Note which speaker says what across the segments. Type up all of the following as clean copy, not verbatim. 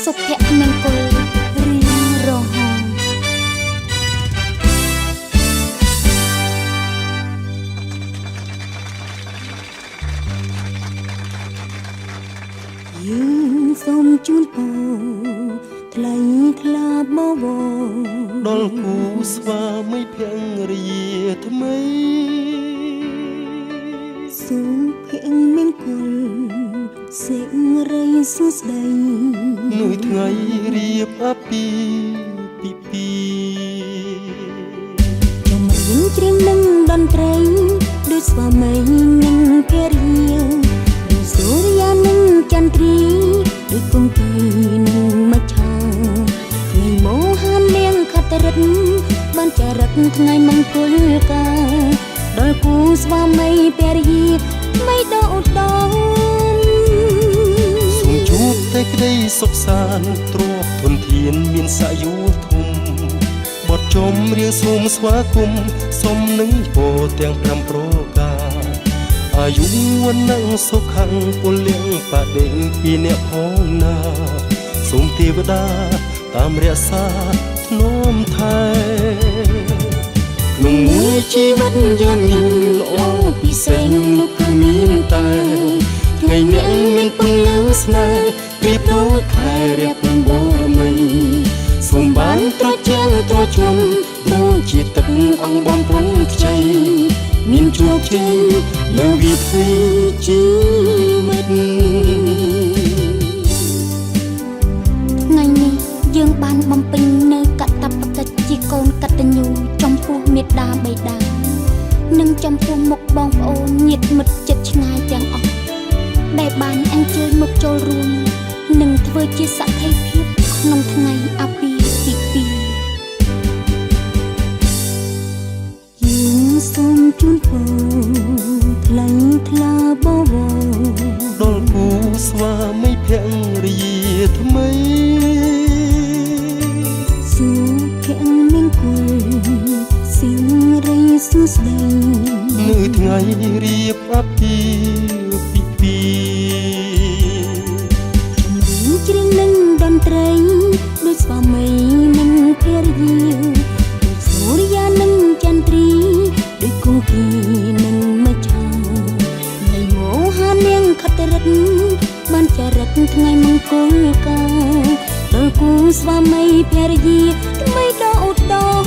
Speaker 1: សុភមង្គលរៀងរហូតយើងសូមជូនពរថ្លៃថ្លាបវរ
Speaker 2: ដល់គូស្វាមីភរិយាថ្មី
Speaker 1: សូមភមង្គលសេរីសួស្តី
Speaker 2: នួយថ្ងៃរៀបអាពាហ៍ពិពាហ៍
Speaker 1: ខ្ញុំរៀនច្រៀងនឹងតន្ត្រីដូចស្វាមីនិងភរិយាដូចសូរិយានិងចន្ទ្រីដូចគង្គានិងមច្ឆាថ្ងៃមោហាននាងខត្តរិទ្ធបានចារឹកថ្ងៃមង្គលការដល់គូស្វាមីភរិយាไม่ដោឧត្តម
Speaker 2: សូមជួបតែក្តីសុខសាន្តទ្រព្យធនធានមានសយុធំបទចំរៀងសូមស្វាគមន៍សុំនឹងពរទាំង5ប្រការអាយុវណ្ណៈសុខៈពលៈបដិពីអ្នកផងណាសូមទេវតាតាមរក្សាធ្នមថែក្នុងមួយជីវិតយើងមានល្អពិសេសនោះគឺមានតែថ្ងៃអ្នកមានពន្លឺស្នេហ៍ប្រៀបដូចខែរៀបបូរមីសូមបានត្រជាក់ត្រជុំដូចជាទឹកអង្គបំពុនខ្ចីមានជោគជ័យលើវិถีជីវិត
Speaker 1: ថ្ងៃនេះយើងបានបំពេញនៅកតបកិច្ចជាកូនកតញ្ញូចំពោះមាតាបិតានិងចំពោះមុខបងប្អូនញាតិមិត្តជិតឆ្ងាយទាំងអស់ដែលបានអញ្ជើញមកចូលរួមនិងធ្វើជាសក្ខីភាពក្នុងថ្ងៃអាពាហ៍ពិពាហ៍យើងសូមជូនពរថ្លៃថ្លាបវរ
Speaker 2: ដល់គូស្វាមីភរិយាថ្មី
Speaker 1: សុភមង្គលសេរីសួស្តី
Speaker 2: នៅថ្ងៃរៀបអាពាហ៍ពិពាហ៍
Speaker 1: ច្រៀងនឹងតន្ត្រីដូចស្វាមីនិងភរិយាដូចសូរិយានិងចន្ទ្រីដូចគង្គានិងមច្ឆានៃមោហានាងខត្តរិទ្ធបានចារឹកថ្ងៃមង្គលការដល់គូស្វាមីភរិយាថ្មីដ៏ឧត្តម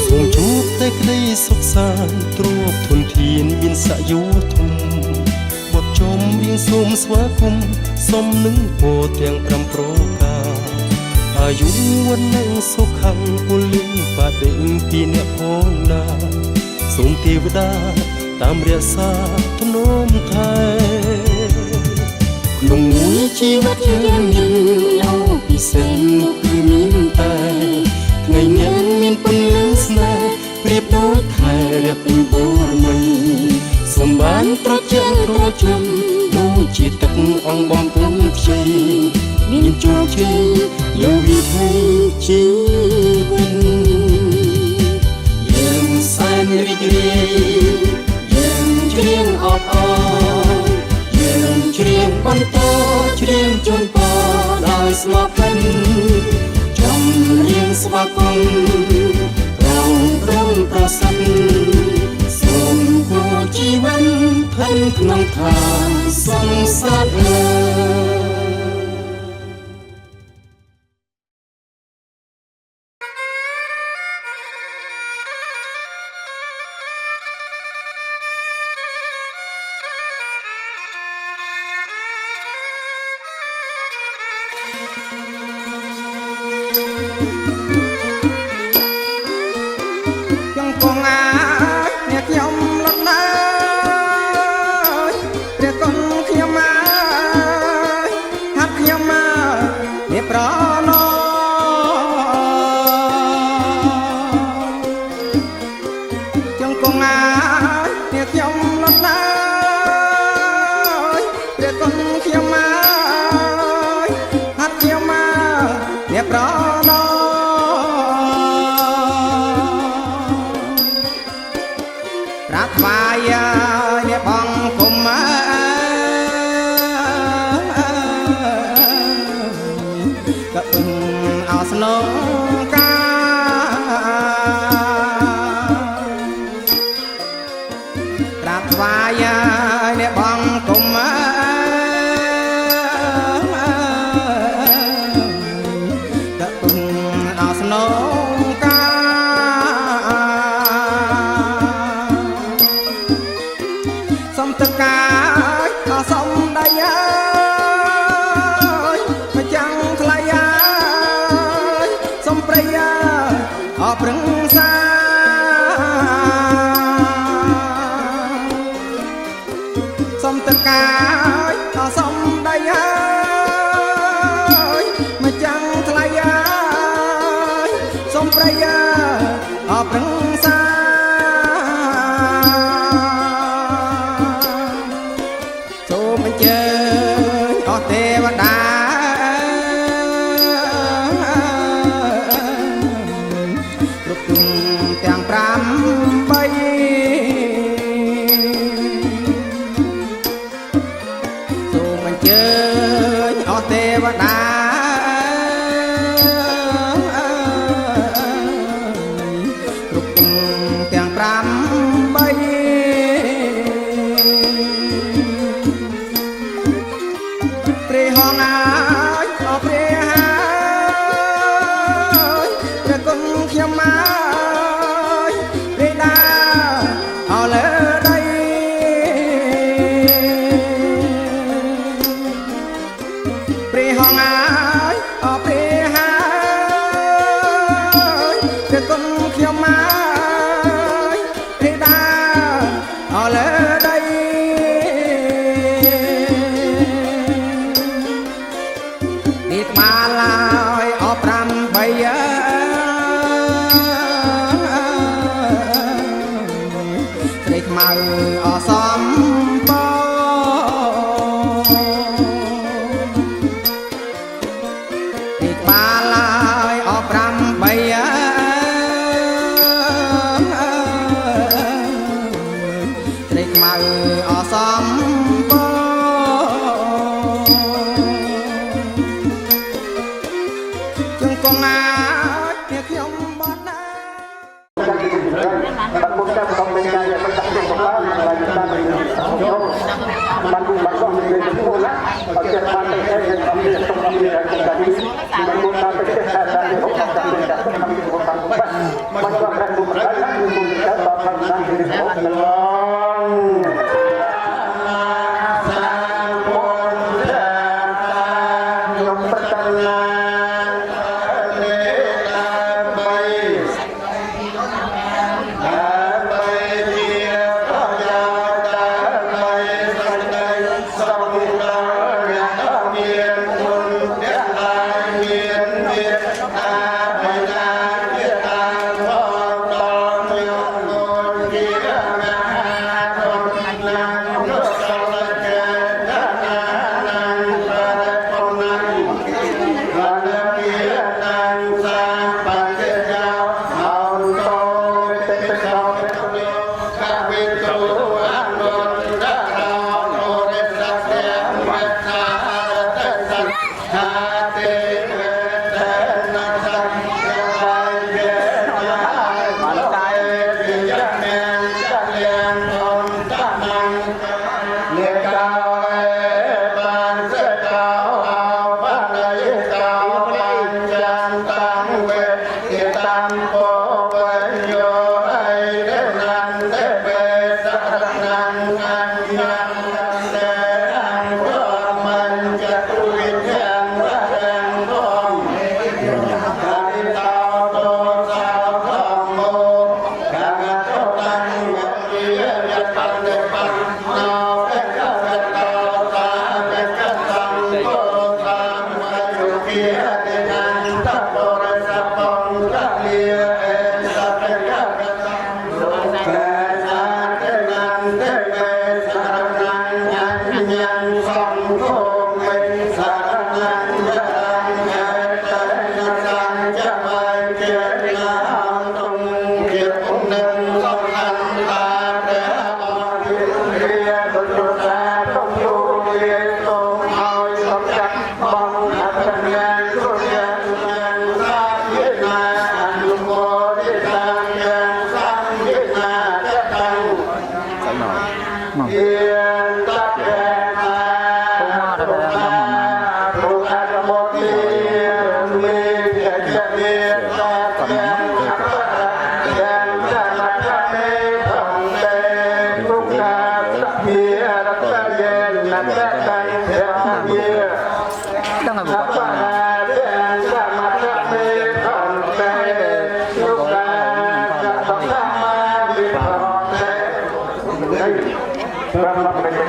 Speaker 2: សូមជួបតែក្តីសុខសាន្តទ្រព្យធនធានមានសយុធំបទចំរៀងសូមស្វាគមន៍សុំនឹងពរទាំង5ប្រការអាយុវណ្ណៈសុខៈពលៈបដិពីអ្នកផងណាសូមទេវតាតាមរក្សាធ្នមថែក្នុងមួយជីវិតយើងមានល្អពិសេសនោះគឺមានតែថ្ងៃនេះមានពន្លឺស្នេហ៍ប្រៀបដូចខែរៀបបូរមីសូមបានត្រជាក់ត្រជុំដូចជាទឹកអង្គបំពុនខ្ចីមានជោគជ័យលើវិถีជីវិតយើងសែនរីករាយយើងច្រៀងអបអរយើងច្រៀងបន្តច្រៀងជូនពរដោយស្មោះផ្លិនចម្រៀងស្វាគមន៍เราព្រមប្រសិទ្ធសូមគូជីវិតផិនក្នុងឋានសង្សារ
Speaker 3: ប្រាថ្វាយអ្នកបងគុំ សុំទឹកកាយដល់សុំដីហើយមកចាំងថ្លៃហើយសុំប្រៃអរប្រឹងសាសូមអញ្ជើញអស់ទេវតាគ្រប់ទងទាំង5 ទេវតាគ្រប់ទាំង5 ព្រះហងហើយអរព្រះហើយព្រះគុណខ្ញុំហើយព្រះដាអរលើដីព្រះហងហើយអរព្រះហើយព្រះគុណខ្ញុំហើយព្រះដាអរលើដីនេះក្បាលឡើយអរ8ស្រីខ្មៅអសំបនេះក្បាលឡើយអរ8ស្រីខ្មៅអសំបជង្គង់អាចគ្នាខ្ញុំបត់ណា
Speaker 4: bạn muốn xem không bên đây bạn tập trung vào là chúng ta mình bạn cùng bạn con mình cũng muốn lắm ở trên ban đây cái không đi không đi là chúng ta đi bạn muốn ta cái là để hỗ trợ cho mình không đi của bạn cũng vậy bạn có bạn cũng phải lắm nhưng cũng đã tạo thành ra thì hỗ trợ Hãy subscribe cho kênh Ghiền Mì Gõ để không bỏ lỡ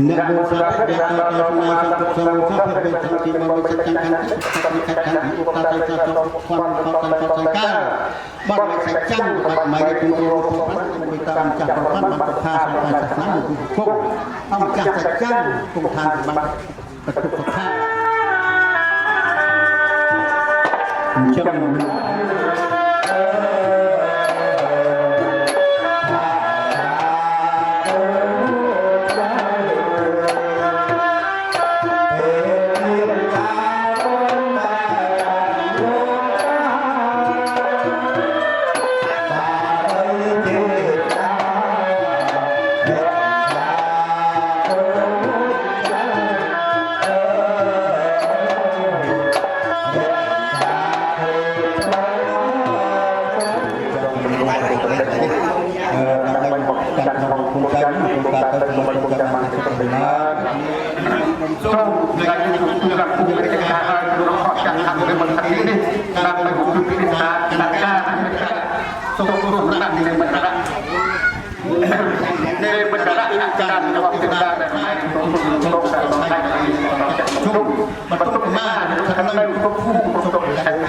Speaker 5: អ្នកបុស្សាដែលទៅដល់សមាជិកសមាជិកเป็นสมาชิกមកវិចិត្រខាងនេះខាងឧបតាទៅចូលផងកាបាត់វិចិត្រចាំបាត់មកពីទូរពលពីតាមចាស់ប្រវត្តិបាត់ថាសាសនាគឺគុកអង្គចាស់សច្ចាំគុំឋានបាត់បទុកថាអញ្ចឹង
Speaker 4: Hãy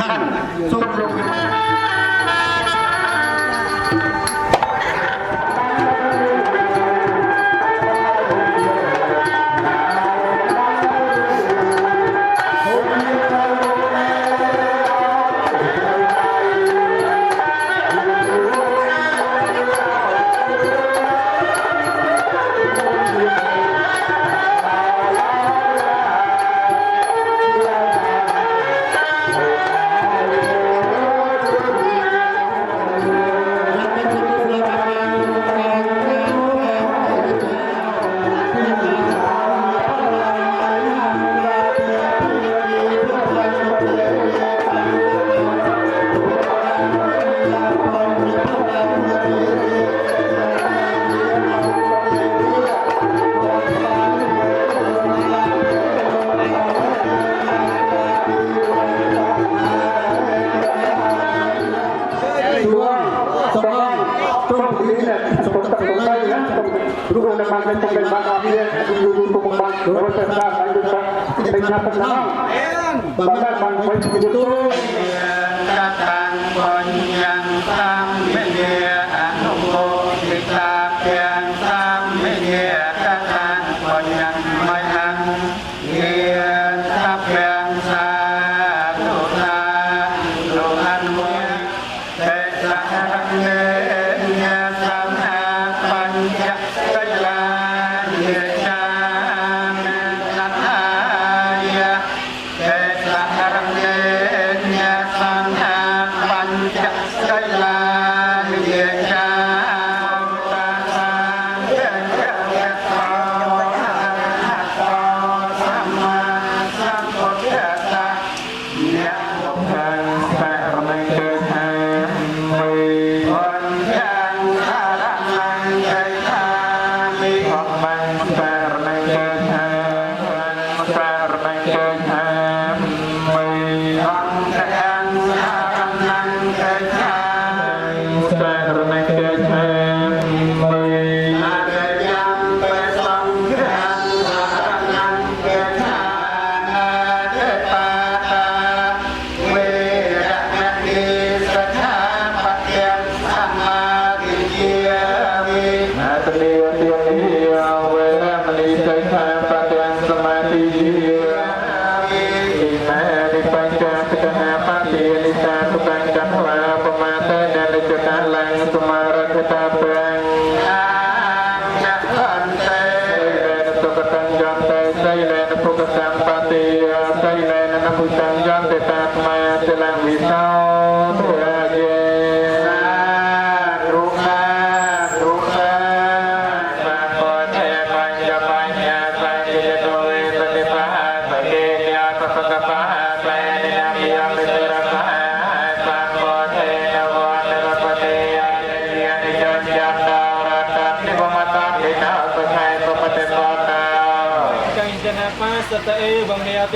Speaker 4: subscribe cho kênh Ghiền Mì Gõ để không bỏ lỡ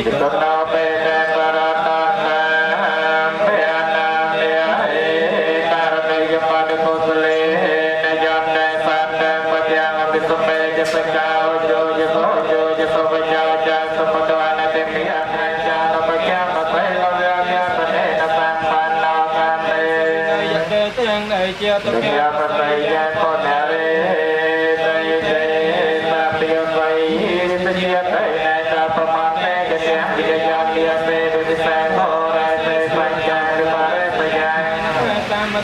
Speaker 6: Kita nape negara tanam pianam dia karena kepada kusle najam najat patiang abisumbe jepekau jo sobajau jan sepodoan temian jan patiang pakai lawyanya pada napan panau kami yang naik dia pakai jan konare tapi bayi sedia naik pemane yang dia dia bedu di sana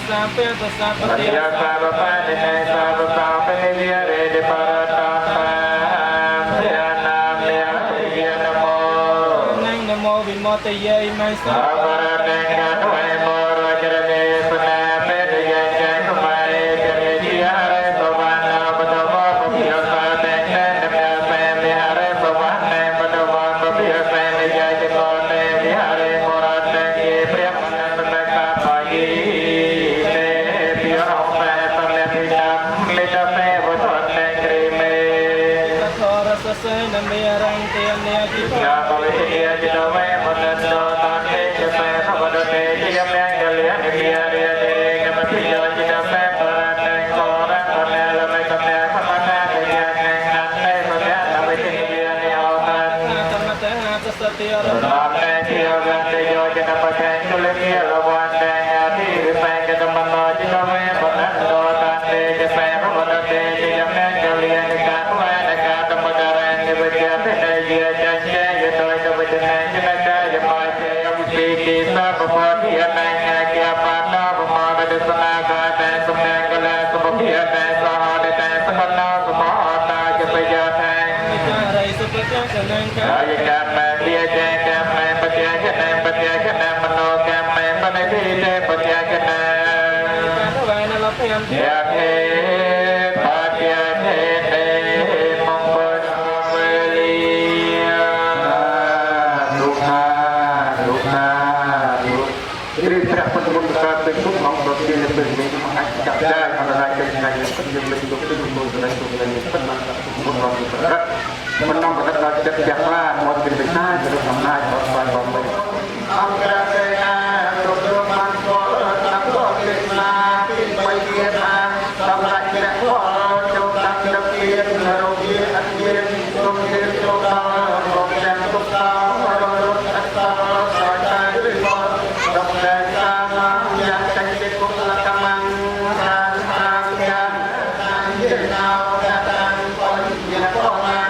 Speaker 6: sampai sampai dia sahabat ini sahabat ini di para tampam dia namo namo bimote yai mai sahabat dengan wemo rajane sunape dia jangan mai dia re sowana badawa biasa dengan demi hari sowana badawa biasa dia jengone hari morat lagi priaman mereka pagi ya kalau dia tidak mau menentukan siapa pada dia mengalir dia kepada dia tidak berani orang orang mereka kepada dia nanti saja tapi dia nyawatan sampai dia ganti dia pakai kulit dia lawan dengan diri ke teman kita menentukan siapa pada dia mengalir dekat dekat pegawai berjaya dia janji itu kebetulan kita yang masih kita kemudian nanya kiamat pemuda di sana dan semua kelas kemudian sahabat dan semua semua kejahatan ayat dia jangan pertiagaan menolak penelitian pertiagaan ya menang pada jalan mau berbeda jadi sama orang orang angkatnya teman kor tak boleh mati bayinya sampai kita kor coba dapet narogi akhir dapet coba dan coba harus asal saja dulu dapet sama yang cantik kok kamang sang yang anjir datang kon yang orang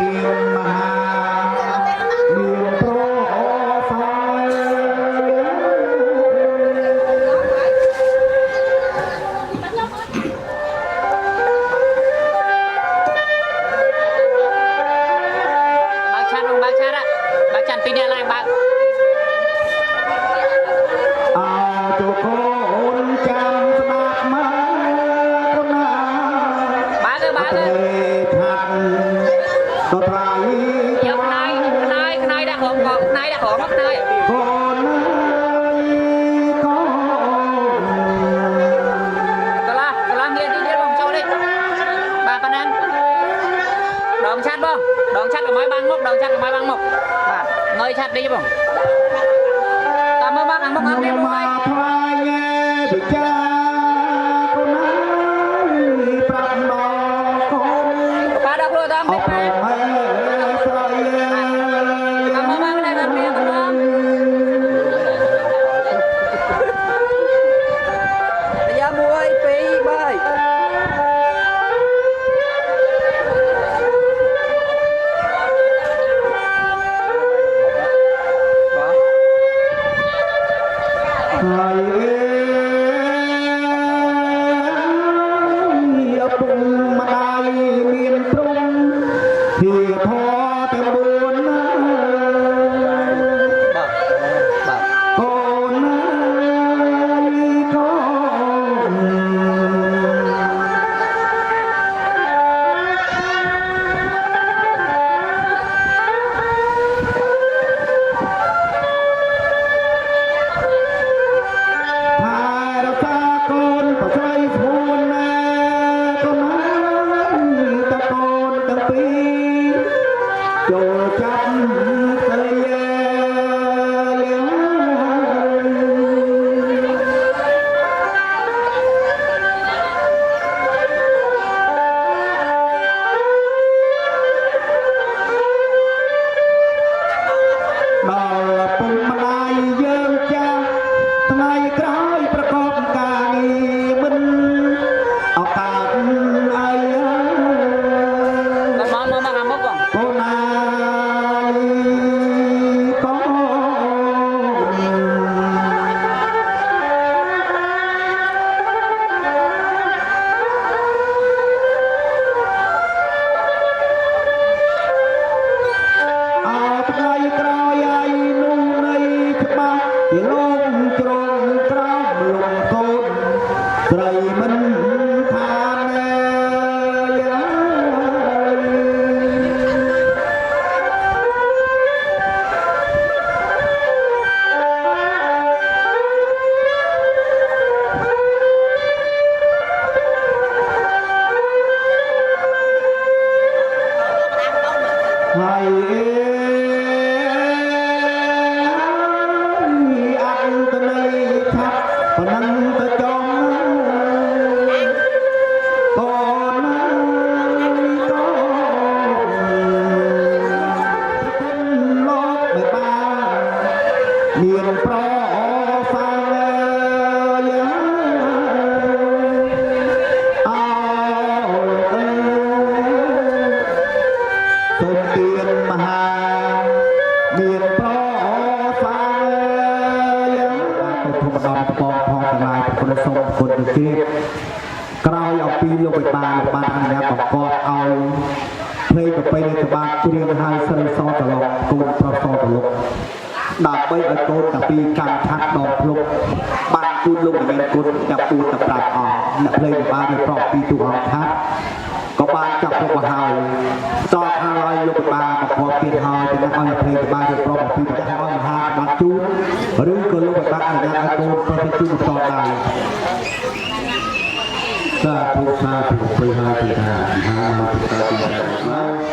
Speaker 5: ตีมหาเมียนโปรไฟ
Speaker 7: Bacan pindah lain bang.
Speaker 5: จุกคนจำสมัครมาตรงนั้น
Speaker 7: Ba ơi.
Speaker 5: ทันก็ไตร
Speaker 7: Giờ nay đã hưởng còn nay đã hưởng mất nay.
Speaker 5: คนก็
Speaker 7: Cả la nghe đi lòng châu đi. Ba con ăn. Đòn chát bông. Đòn chát ở máy băng mốc. Đòn chát ở máy băng mốc. Ba ngơi chát đi chứ bông. Tạm mơ bác ăn mốc ăn đi luôn đây.
Speaker 5: พลายแง่บิจาคนนั้นปรับนอคน
Speaker 7: Ba đọc luôn tao
Speaker 5: เอา
Speaker 7: biết
Speaker 5: ไป
Speaker 7: ba.
Speaker 5: ไม่ใส่
Speaker 7: Tạm mơ bác này bác kia con bông. Bây giờ muối phí bơi.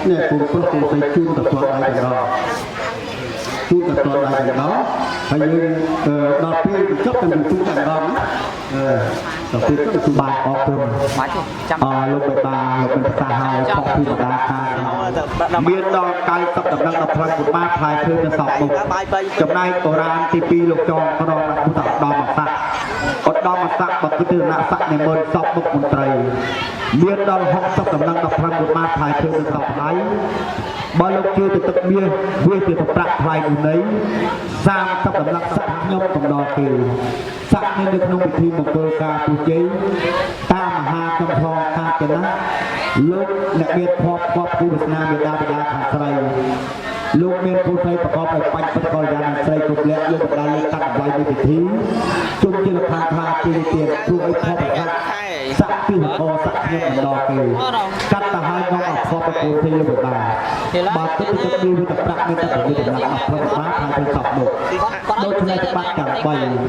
Speaker 5: เนี่ยผมก็คงใส่จุ้นกับตัวไอ้กันรอ ជួបតដល់ដល់ដល់ហើយយើងដល់ពេលចប់តែជួបតែដល់ដល់ពេលទៅជួបបានអរគុណលោកបេតាលោកបេតាហើយខកពីបដាខាងមានដល់90ដំណឹងដល់ផ្លាច់ពុបាផ្លាយឃើញទៅសពមុខចំណែកបុរាណទី2លោកចងក្រងដាក់ពុទ្ធឧត្តមស័ក្តិឧត្តមស័ក្តិបពុទ្ធរណស័ក្តិនិមន្តសពមុខមន្ត្រីមានដល់60ដំណឹងដល់ផ្លាច់ពុបាផ្លាយឃើញទៅសពដៃបើលោកជឿទៅទឹកមាសវាជាប្រាក់ផ្លាយមុនី30ដំណឹងស័ក្តិខ្ញុំកំដរគេស័ក្តិនៅក្នុងពិធីមង្គលការពុជ័យតាមមហាចំផងកាចណាលោកអ្នកមានភ័ព្វគូវាសនាមេដាបិតាខាងស្រីលោកមានគូស្រីប្រកបដោយបញ្ញត្តិកល្យាណស្រីគ្រប់លក្ខលោកបដាលោកកាត់អ្វីនៃពិធីជុំជាខាងខាទីទៀតព្រោះឲ្យខុសប្រកាសស័ក្តិពីអស័ក្តិខ្ញុំម្ដងគេកាត់ទៅឲ្យងអខុសប្រគល់ទេលោកបាបើទឹកទៅពីវិតប្រាក់មានតែវិតប្រាក់អស់ប្របាខាងទៅសពមុខដូចជាច្បាប់ទាំង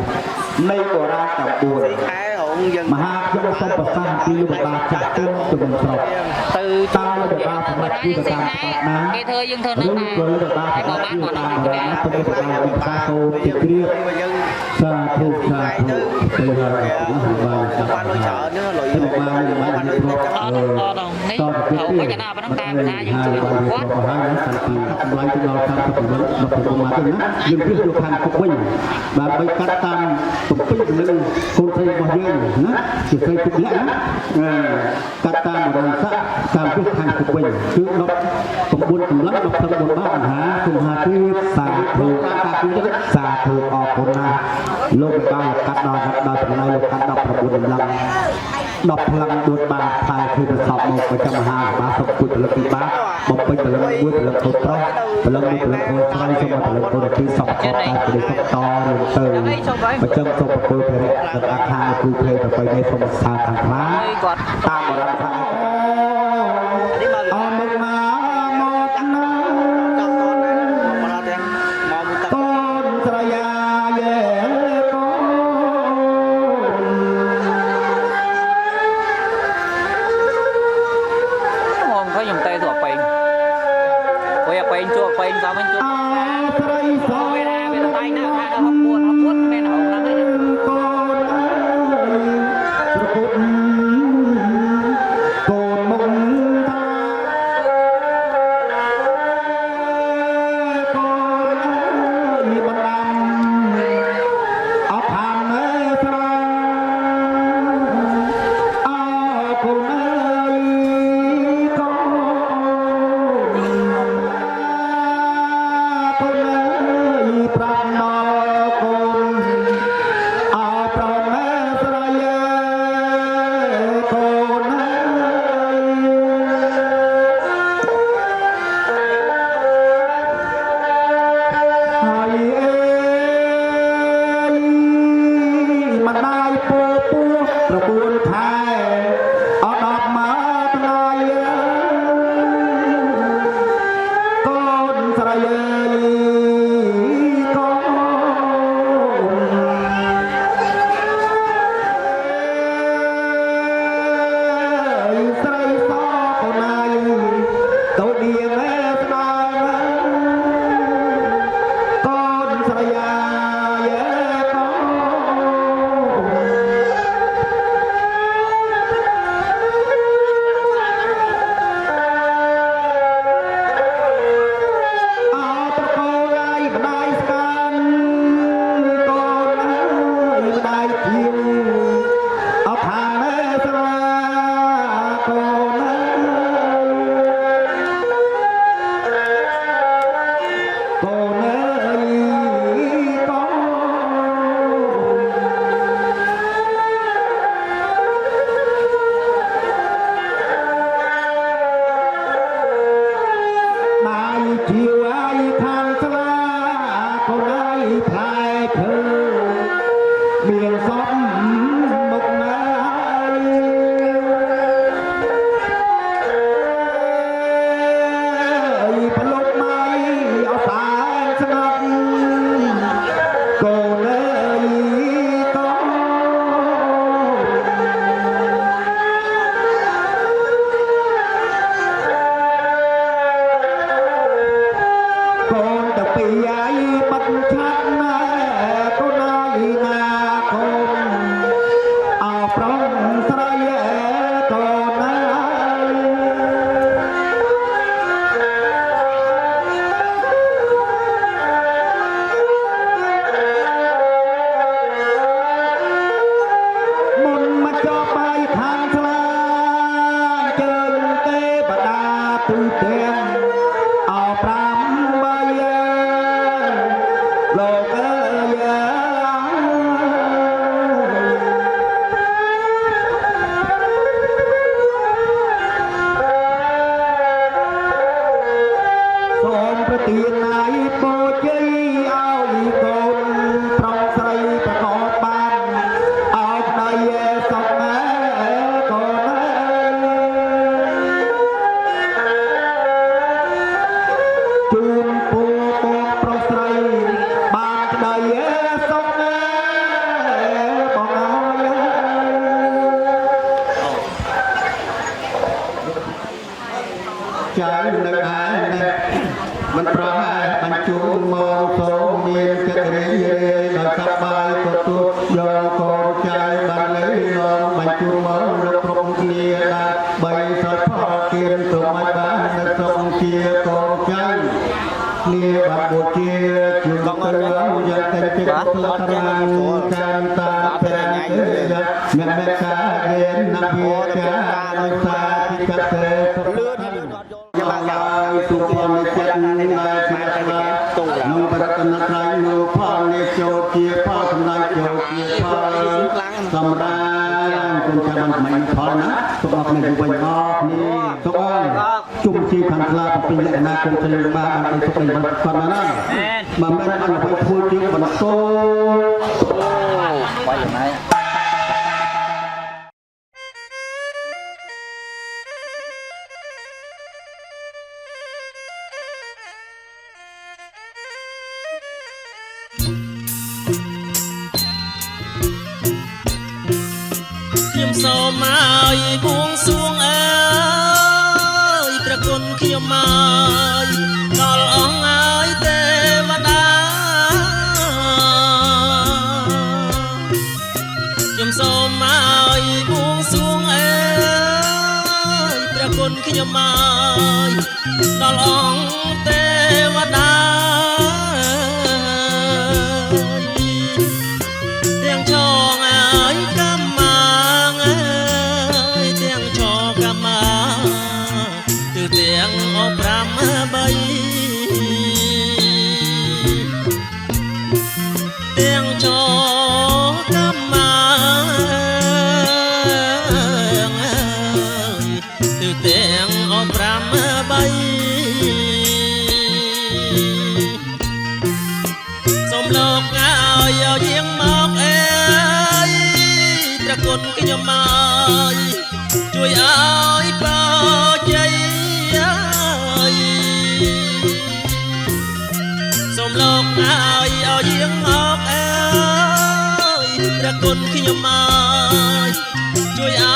Speaker 5: 3នៃបុរាណទាំង4មហាខ្ញុំសូមប្រសាសន៍ពីលោកបាចាស់ជុំជំនុំស្រុកទៅតាមលោកបាសម្រាប់ពីតាមណា
Speaker 7: គេធ្វើយើងធ្វើនឹងដែរ
Speaker 5: លោកបាសម្រាប់ពីតាមបុរាណទៅលោកបាវិសាគោទីគ្រាសាធុសាធុទៅហើយបានបានលុយច្រើននេះលុយបានបាននេះព្រោះតទៅទៀតបញ្ញាប៉ុណ្ណឹងតាមណាយើងជួយគាត់ហើយសន្តិតម្លៃទៅដល់តាមទៅវិញដល់ទៅមកទៅណាយើងគិតយកខាងគុកវិញដើម្បីកាត់តាមទំពេញនឹងកូនស្រីរបស់យើងណាជាស្រីគុកលក្ខណាកាត់តាមបរិស័កតាមគិតខាងគុកវិញគឺ19កម្លាំង19បានមហាគុំហាទីសាធុសាធុអរគុណណាលោកបានកាត់ដល់ចំណៃលោកកាត់19កម្លាំង10ផ្លាំងដួតបានផ្សាយគឺប្រសពមកប្រចាំមហាសភាសុខពុទ្ធពលិកបាបំពេញពលិកមួយពលិកកូនប្រុសពលិកមួយពលិកកូនស្រីសូមពលិកកូនទីសពកតតែពលិកតរួមទៅប្រចាំសុខពលភរិយដល់អាខាគ្រូភេទប្របីនៃសូមសាខាងខ្លាតាមបរិយាកាសអមមកណាមកណាចាំតនមកទាំងមកមួយតកូនស្រយាយេកូន
Speaker 7: ខ្ញុំតែទៅពេញពេលពេញជួបពេញតាមវិញជួប
Speaker 5: ស្រីសោ
Speaker 7: វាវាតៃណាខាដល់64មែនហងហ្នឹងឯង
Speaker 5: កូនប្រពុតកូនមុំតាកូនបណ្ដាំអបហានស្រងអរគុណពីអាយ ជួនពូពូប្រុសស្រីបានក្តីសុខណាបងអើយចៅនៅឯនេះមិនប្រហែលបញ្ជូនមកសូមមានចិត្តរីករាយដោយសប្បាយទទួលយកកូនចៅបានលើនាំបញ្ជូនមករកក្រុមគ្នាដើម្បីសតផលគៀនសូមឲ្យបាននៅក្នុងជាកូនចៅគ្នាបាបូជាជួយកទៅយ៉ាងតែចិត្តផ្លាត់រាងកានតាប្រាញ់អ្នកមេការៀនណាវាចាដោយសារទីកសិលឿនយ៉ាងឡើងទូកនចិត្តនៃខ្មែរនោះបរតនត្រ័យនោះផលនេះចូលជាផលសម្ដេចចូលជាផលសម្រាប់គុំចាំបានមិនផលណាទុកអស់នេះវិញអស់នេះទុកអស់ជុំជាខាងខ្លះពីលក្ខណៈគុំជើងបានឲ្យទុកវិញបាត់គាត់ណាមិនមែនអនុវត្តធ្វើជាបន្តអូបាយយ៉ាងណា
Speaker 8: ខ្ញុំសូមឲ្យបួងសួងអើយព្រះគុណខ្ញុំមកដល់អង្គអើយទេវតាខ្ញុំសូមឲ្យបួងសួងអើយព្រះគុណខ្ញុំមកដល់អង្គទេវតាទាំងឆងអើយកម្មទាំងអ5 3ទាំងចកម្មទឺទាំងអ5 3សូមលោកឲ្យយាងមកអើយព្រះគុណខ្ញុំមកជួយឲ្យប្រជ័យសូមលោកឲ្យយាងមកអើយព្រះគុណខ្ញុំមកជួយឲ្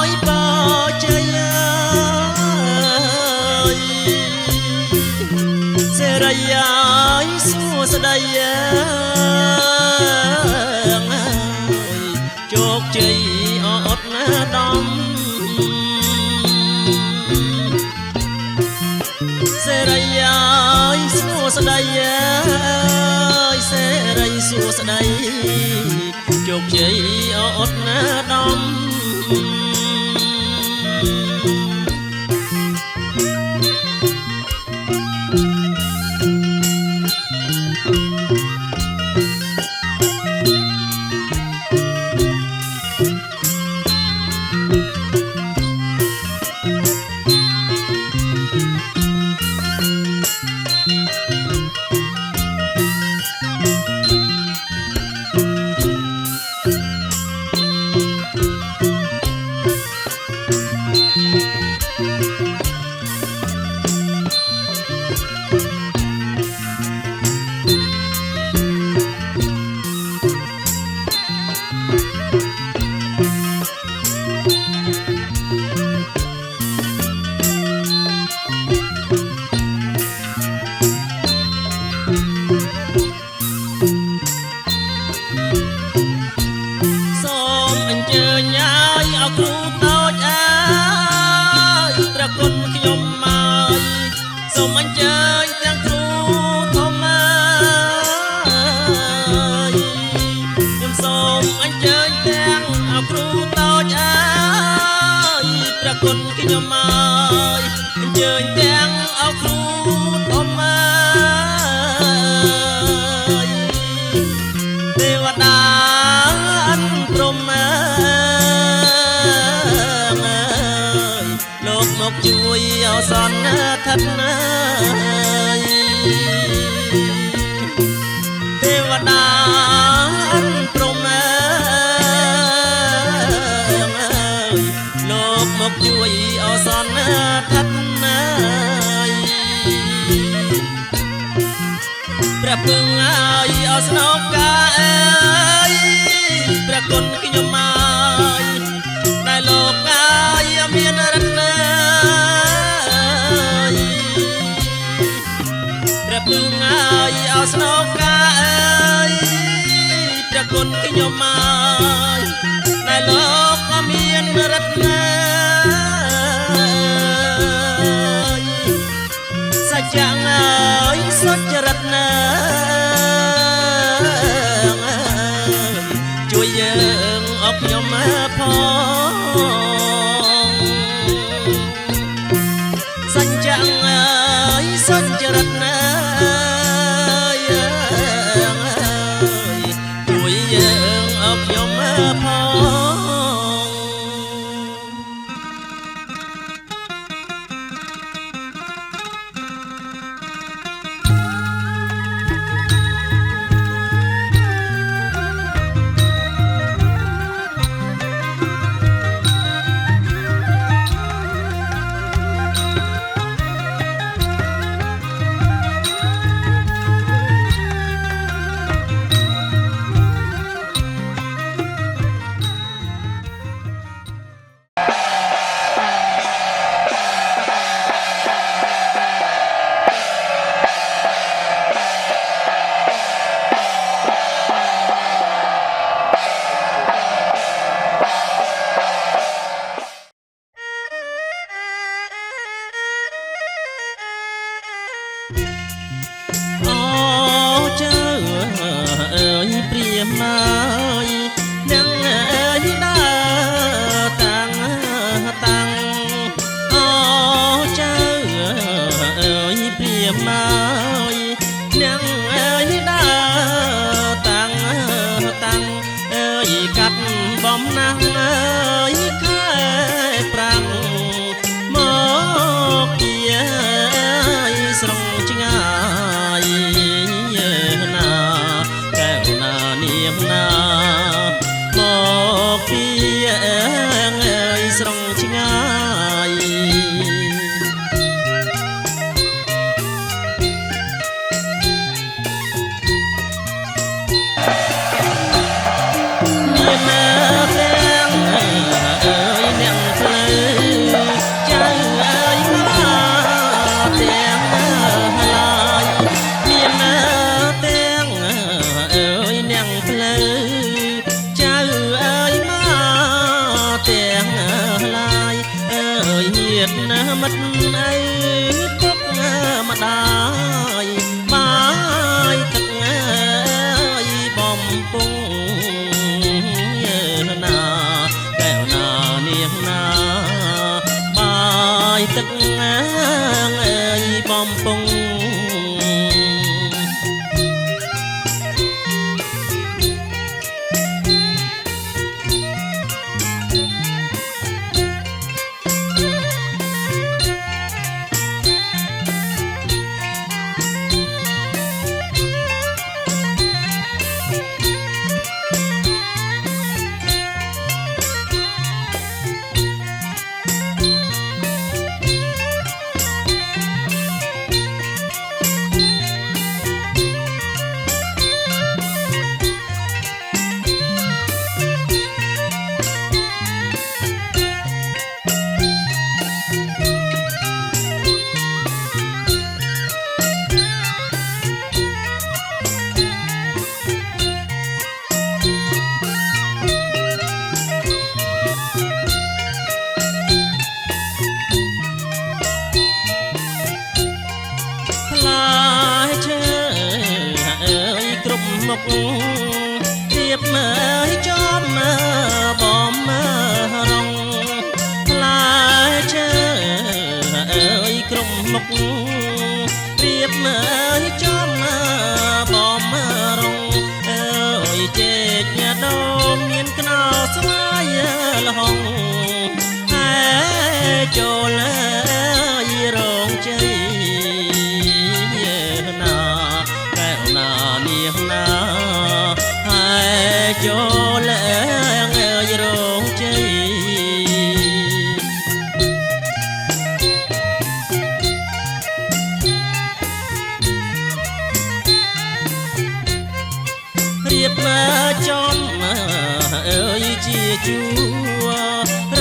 Speaker 8: យបជ័យសេរីឲ្យសួស្តីជោគជ័យអត់ណាដំសេរីឲ្យសួស្តីសេរីសួស្តីជោគជ័យអត់ណាដំសូមអញ្ជើញទាំងគ្រូធំអើយខ្ញុំសូមអញ្ជើញទាំងគ្រូតូចអើយព្រះគុណខ្ញុំមកអញ្ជើញទាំងគ្រូធំអើយទេវតាអិនព្រំអើយលោកមកជួយអសន្នឋិតទេវតាអិនព្រំអើយលោកមកជួយអសន្នឋិត ពឹងឲ្យអស្នងកាអើយព្រះគុណខ្ញុំមកដែលលោកកាយមានរតនាព្រះពឹងឲ្យអស្នងកាអើយព្រះគុណខ្ញុំមកដែលលោកក៏មានរតនាសច្ចៈអើយសុចរិតណាជួយយើងអបខ្ញុំផងសច្ចៈអើយសុចរិតណាជួយយើងអបខ្ញុំផងទៀបមើលចំបំរងផ្លែឈើអើយក្រុមមុខទៀបមើលចំបំរងអើយជែកញ៉ាដូមមានខ្នោស្វាយលហងហើយចូលរងជ័យណាកែវណានាងណាចូលរងជ័យ บมาจอมเอ้ยជាជួរ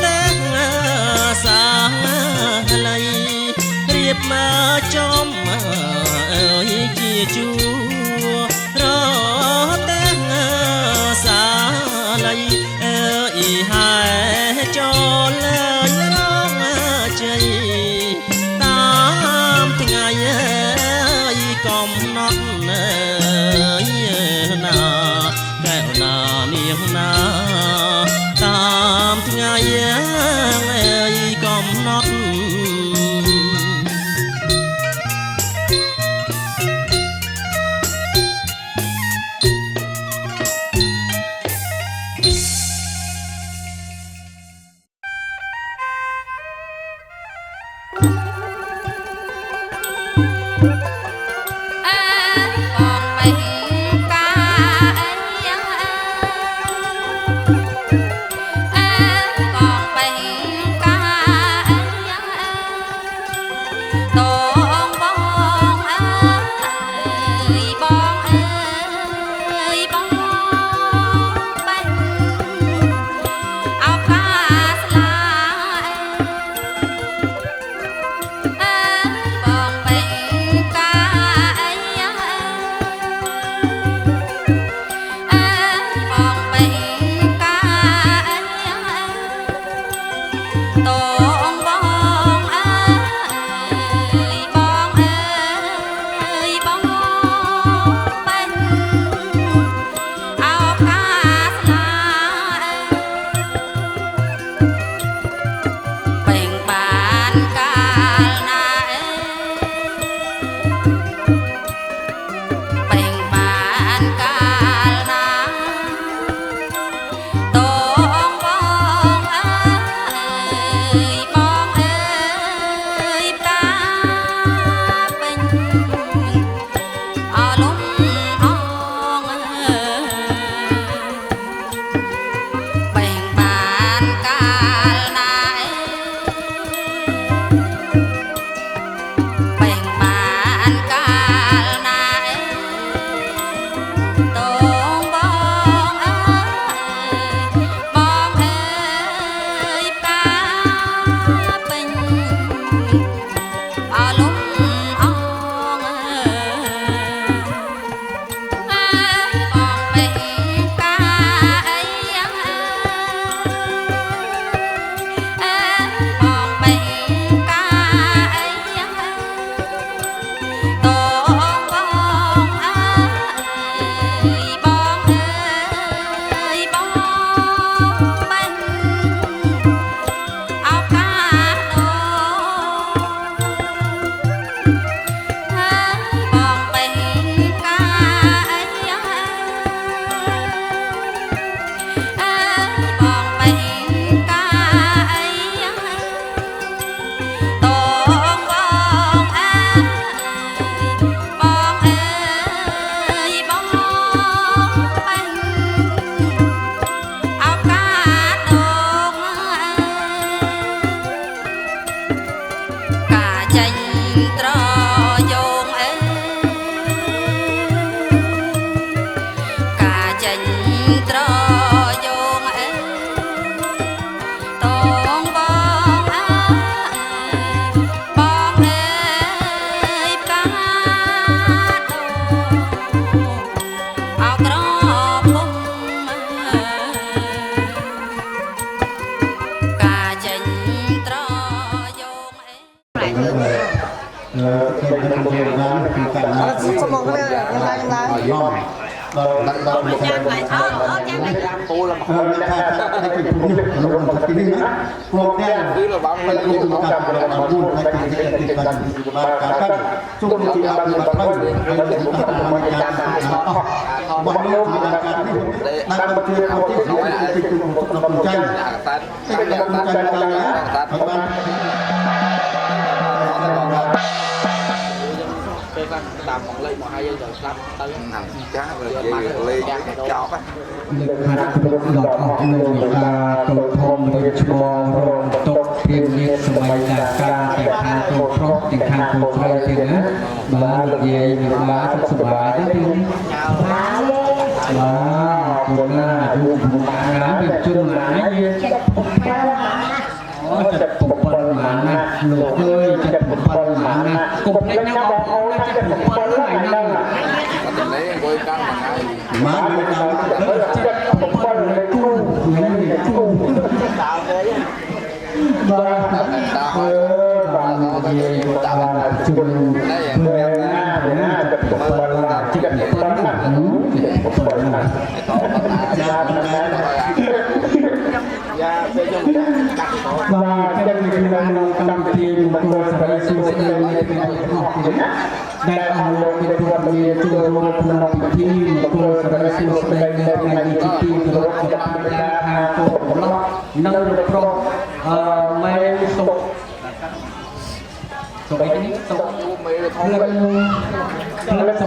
Speaker 8: តែងสาឡៃរៀបមកចំអើយជាជួរតែងសាឡៃអើយហើយចូលលើរងជ័យតាមថ្ងៃកំណត់ណាកែវណានាងណាតាមថ្ងៃកំណត់
Speaker 5: ដល់ដល់ចាំlại thôiចាំlạiគោលំហថាតែគឺខ្ញុំក្នុងទីនេះណាព្រមទាំងគឺរបងមិនគុំក្នុងកម្មរបស់9ហើយគឺទីទីបានបានការកាន់ជុំទីបានបានផ្លូវហើយខ្ញុំបានចាំបានលោកមានការនេះបានមកជួយเอาที่នោះទីក្នុងក្នុងចៃតែក្នុងចៃកាលណាហើយបាន
Speaker 7: តាមមកលេខមកហើយយើងត្រូវស្លាប់ទៅ
Speaker 2: ចាស់លើលេខចប់
Speaker 5: លើកហាត់គ្រប់ដល់អស់នៅវិការកោធំរៀបឆ្លងរងតុកព្រៀងនេះសម័យដាការទាំងខាងកោប្រុសទាំងខាងកោស្រីទៀតណាបាទលោកយាយវិការសុខសប្បាយទេពីបាទគូណាយុគណាវាជន់ណាយាអូចិត្តពុកប៉ុនម៉ាណាលោកអើយចិត្តពុកប៉ុនម៉ាណាកុំភ្លេចណាបងប្អូនចិត្តពុកប៉ុនហ្នឹងហ្នឹង má người ta chết không phải là cu người cu ba gì ta là chung về na chụp là chỉ cần chụp là và cái này là làm tiền một người phải suy nghĩ về cái đại ông lô cái tuần này chúng tôi làm thi một người phải suy nghĩ về cái này thì rồi chúng ta hàng cổ nó nâng được pro mấy số số mấy cái số lần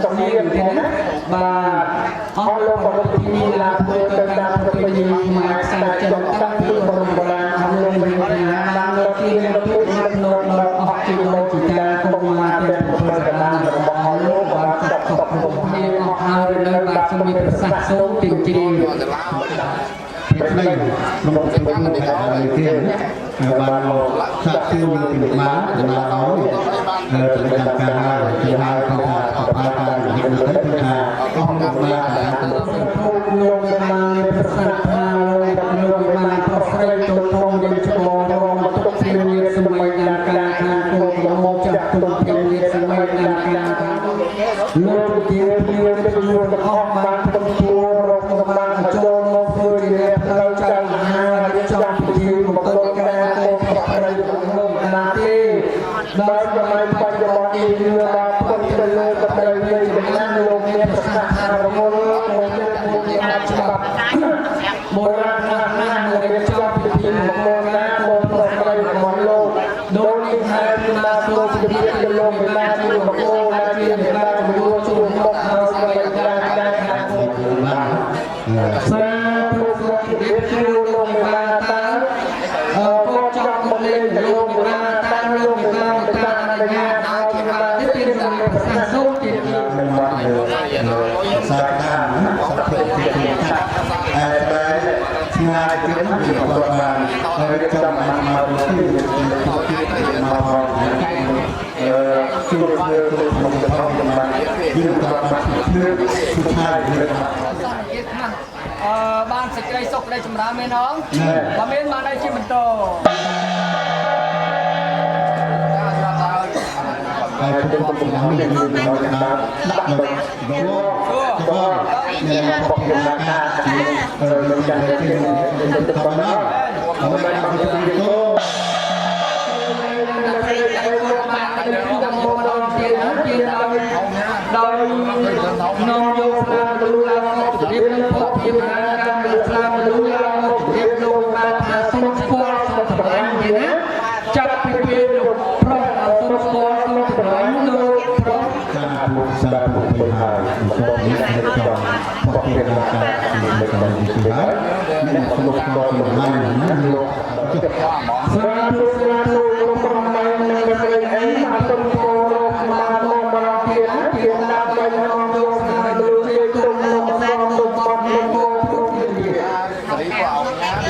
Speaker 5: số này như thế này và ông lô một thi là tôi cần làm cái gì mà sang chân các thứ còn là ông lô mình làm đầu tiên nó học chỉ là chỉ ta không mà để một thời gian ông lô và tập thì học hai nơi và chuẩn bị sạch số tiền chi đây một cái đầu tiên và sạch tiêu tiền má để mà nói từ đằng cả từ hai con học ba con hiện tới từ hà không được mà không lô mà sạch hà lô mà có phải tôi không đến cho con một chút tiền như sự mày làm càng hàng cô một trăm tuần tiền như sự mày làm càng lô tiền như cái lô học mà không thua rồi mà cho một người để thay cho hà để cho tiền một tuần cả cô phải không làm đi đây là mày phải cho đi như là con tiền lô cái đây như Việt Nam lô nghe sạch hà rồi một một năm người cho tiền một năm một ngày một lô đôi khi hai năm tôi chỉ biết cái lô người ta đi một lô là tiền người ta chỉ mua chung một hào vậy ra hàng xa tôi chỉ biết cái lô người ta có trong một lên lô người ta lô người ta là nhà nào thì mà tiếp tiền là sản xuất tiền
Speaker 6: sai khăn sắp thực hiện ai tới ngay kiếm việc của bạn ở trong anh mà đầu tiên mà họ chưa được không được không mà nhưng các bạn chưa thực hai được
Speaker 7: ban sạch cây sọc đây chấm ra men không và men mà đây chỉ mình to
Speaker 6: không có một vấn đề gì nói là đặt được đó nên là không được ra mình chẳng thể tin được đó ở đây bằng cái gì đó
Speaker 5: đời non vô pha lưu lao tiếp phật tiếp ra cam lưu lao lưu lao tiếp lưu ba thà sông qua sông thở anh gì á chặt phi phi lục pro sông qua sông thở anh lưu pro
Speaker 6: sa buộc bơi hài một những cái tròn một cái là cái mình cần gì đó nên không được đo một ngày nó lưu
Speaker 5: sa tu không may nên cái ấy mà sông qua mà non bao tiền tiền là cái non vô pha lưu trên tung non non tung bọt lên vô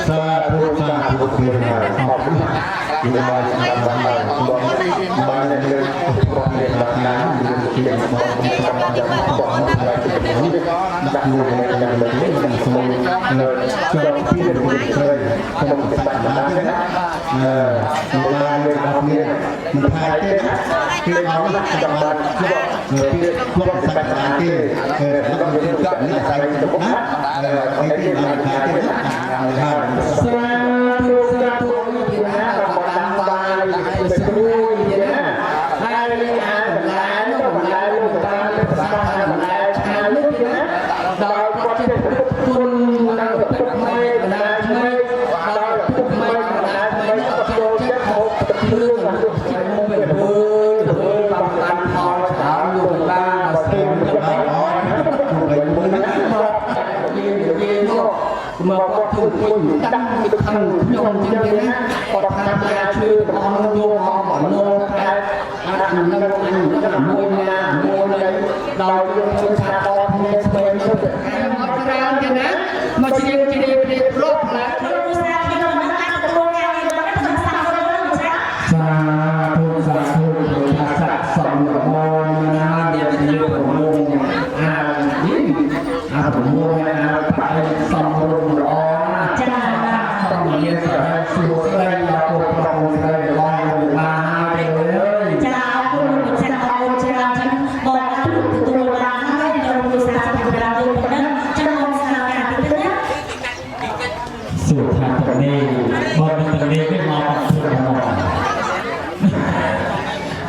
Speaker 6: sa buộc bơi hài học nhưng mà làm bài còn bài này lên còn để đặt nám điều kiện mà không còn lại đặt nhiều một nhà lớn làm xong cho khi được chơi không được đặt nám thế người ta lên học nghề mình thay thế khi nó đặt đặt người kia không đặt nám kia nó còn những cái như là sai được không cái kia là thay thế
Speaker 5: Hãy subscribe cho kênh Ghiền Mì Gõ để không bỏ lỡ
Speaker 3: មកគាត់ធ្វើពុញដាក់ទៅខាងខ្ញុំអញ្ចឹងណាគាត់ថាតែជួយបងយកមកបណោតែអាចនឹងមួយណាមួយដល់យើងជួយថាបងគ្នាស្បែកទៅមកច្រើនទេណាមកជ្រាបជ្រាបព្រៀបរកផ្លែខ្លួន
Speaker 9: សាធុសាធុថាស័ក្តិសមរបស់ណាដែលជាប្រមងអានេះអាប្រមងអាប្រែសំរុំល្អចាសំមានសហសួរស្ដីដល់ពួកប្រមងស្ដីរបស់បានហើយចាអរគុណលោកចាអរច្រើនចឹងបងទទួលបានហើយលោកវិសាស្ត្រប្រាំយើងប៉ុណ្ណឹងចឹងបងស្នើការពីនេះសុថាតនីបងតនីគេមកអត់ធំមក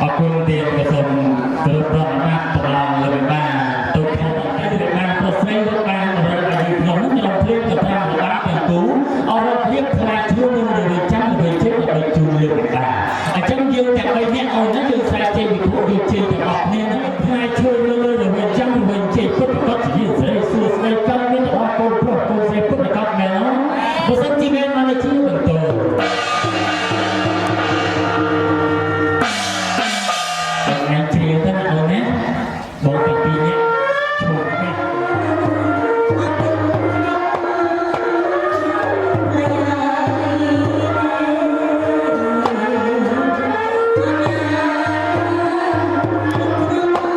Speaker 9: អរគុណទៀតក៏សូមគោរពប្រណិប័តប្រងលើបានទុកខាងតែបានប្រស្រីលោកបានរកអាយុខ្ញុំខ្ញុំព្រៀបទៅតាមរបាក់ទាំងគូអរព្រៀបខ្លាចជួននឹងរយចាំរយជិតដើម្បីជួនលើកបានអញ្ចឹងយើងតែបីនាក់អូនណាយើងខ្លាចជ័យវិភពយើងជ័យទាំងអស់គ្នាណាខ្លាចជួនលើរយចាំរយជិតពុទ្ធកតជាស្រីសួស្ដីកម្មមានរបស់កូនប្រុសកូនស្រីពុទ្ធកតមែនបើសិនជាមានមកជាបន្តanh chị rất là ổn đấy bộ tập đi nhé chụp nhé
Speaker 1: Hãy subscribe cho kênh Ghiền Mì Gõ để không bỏ lỡ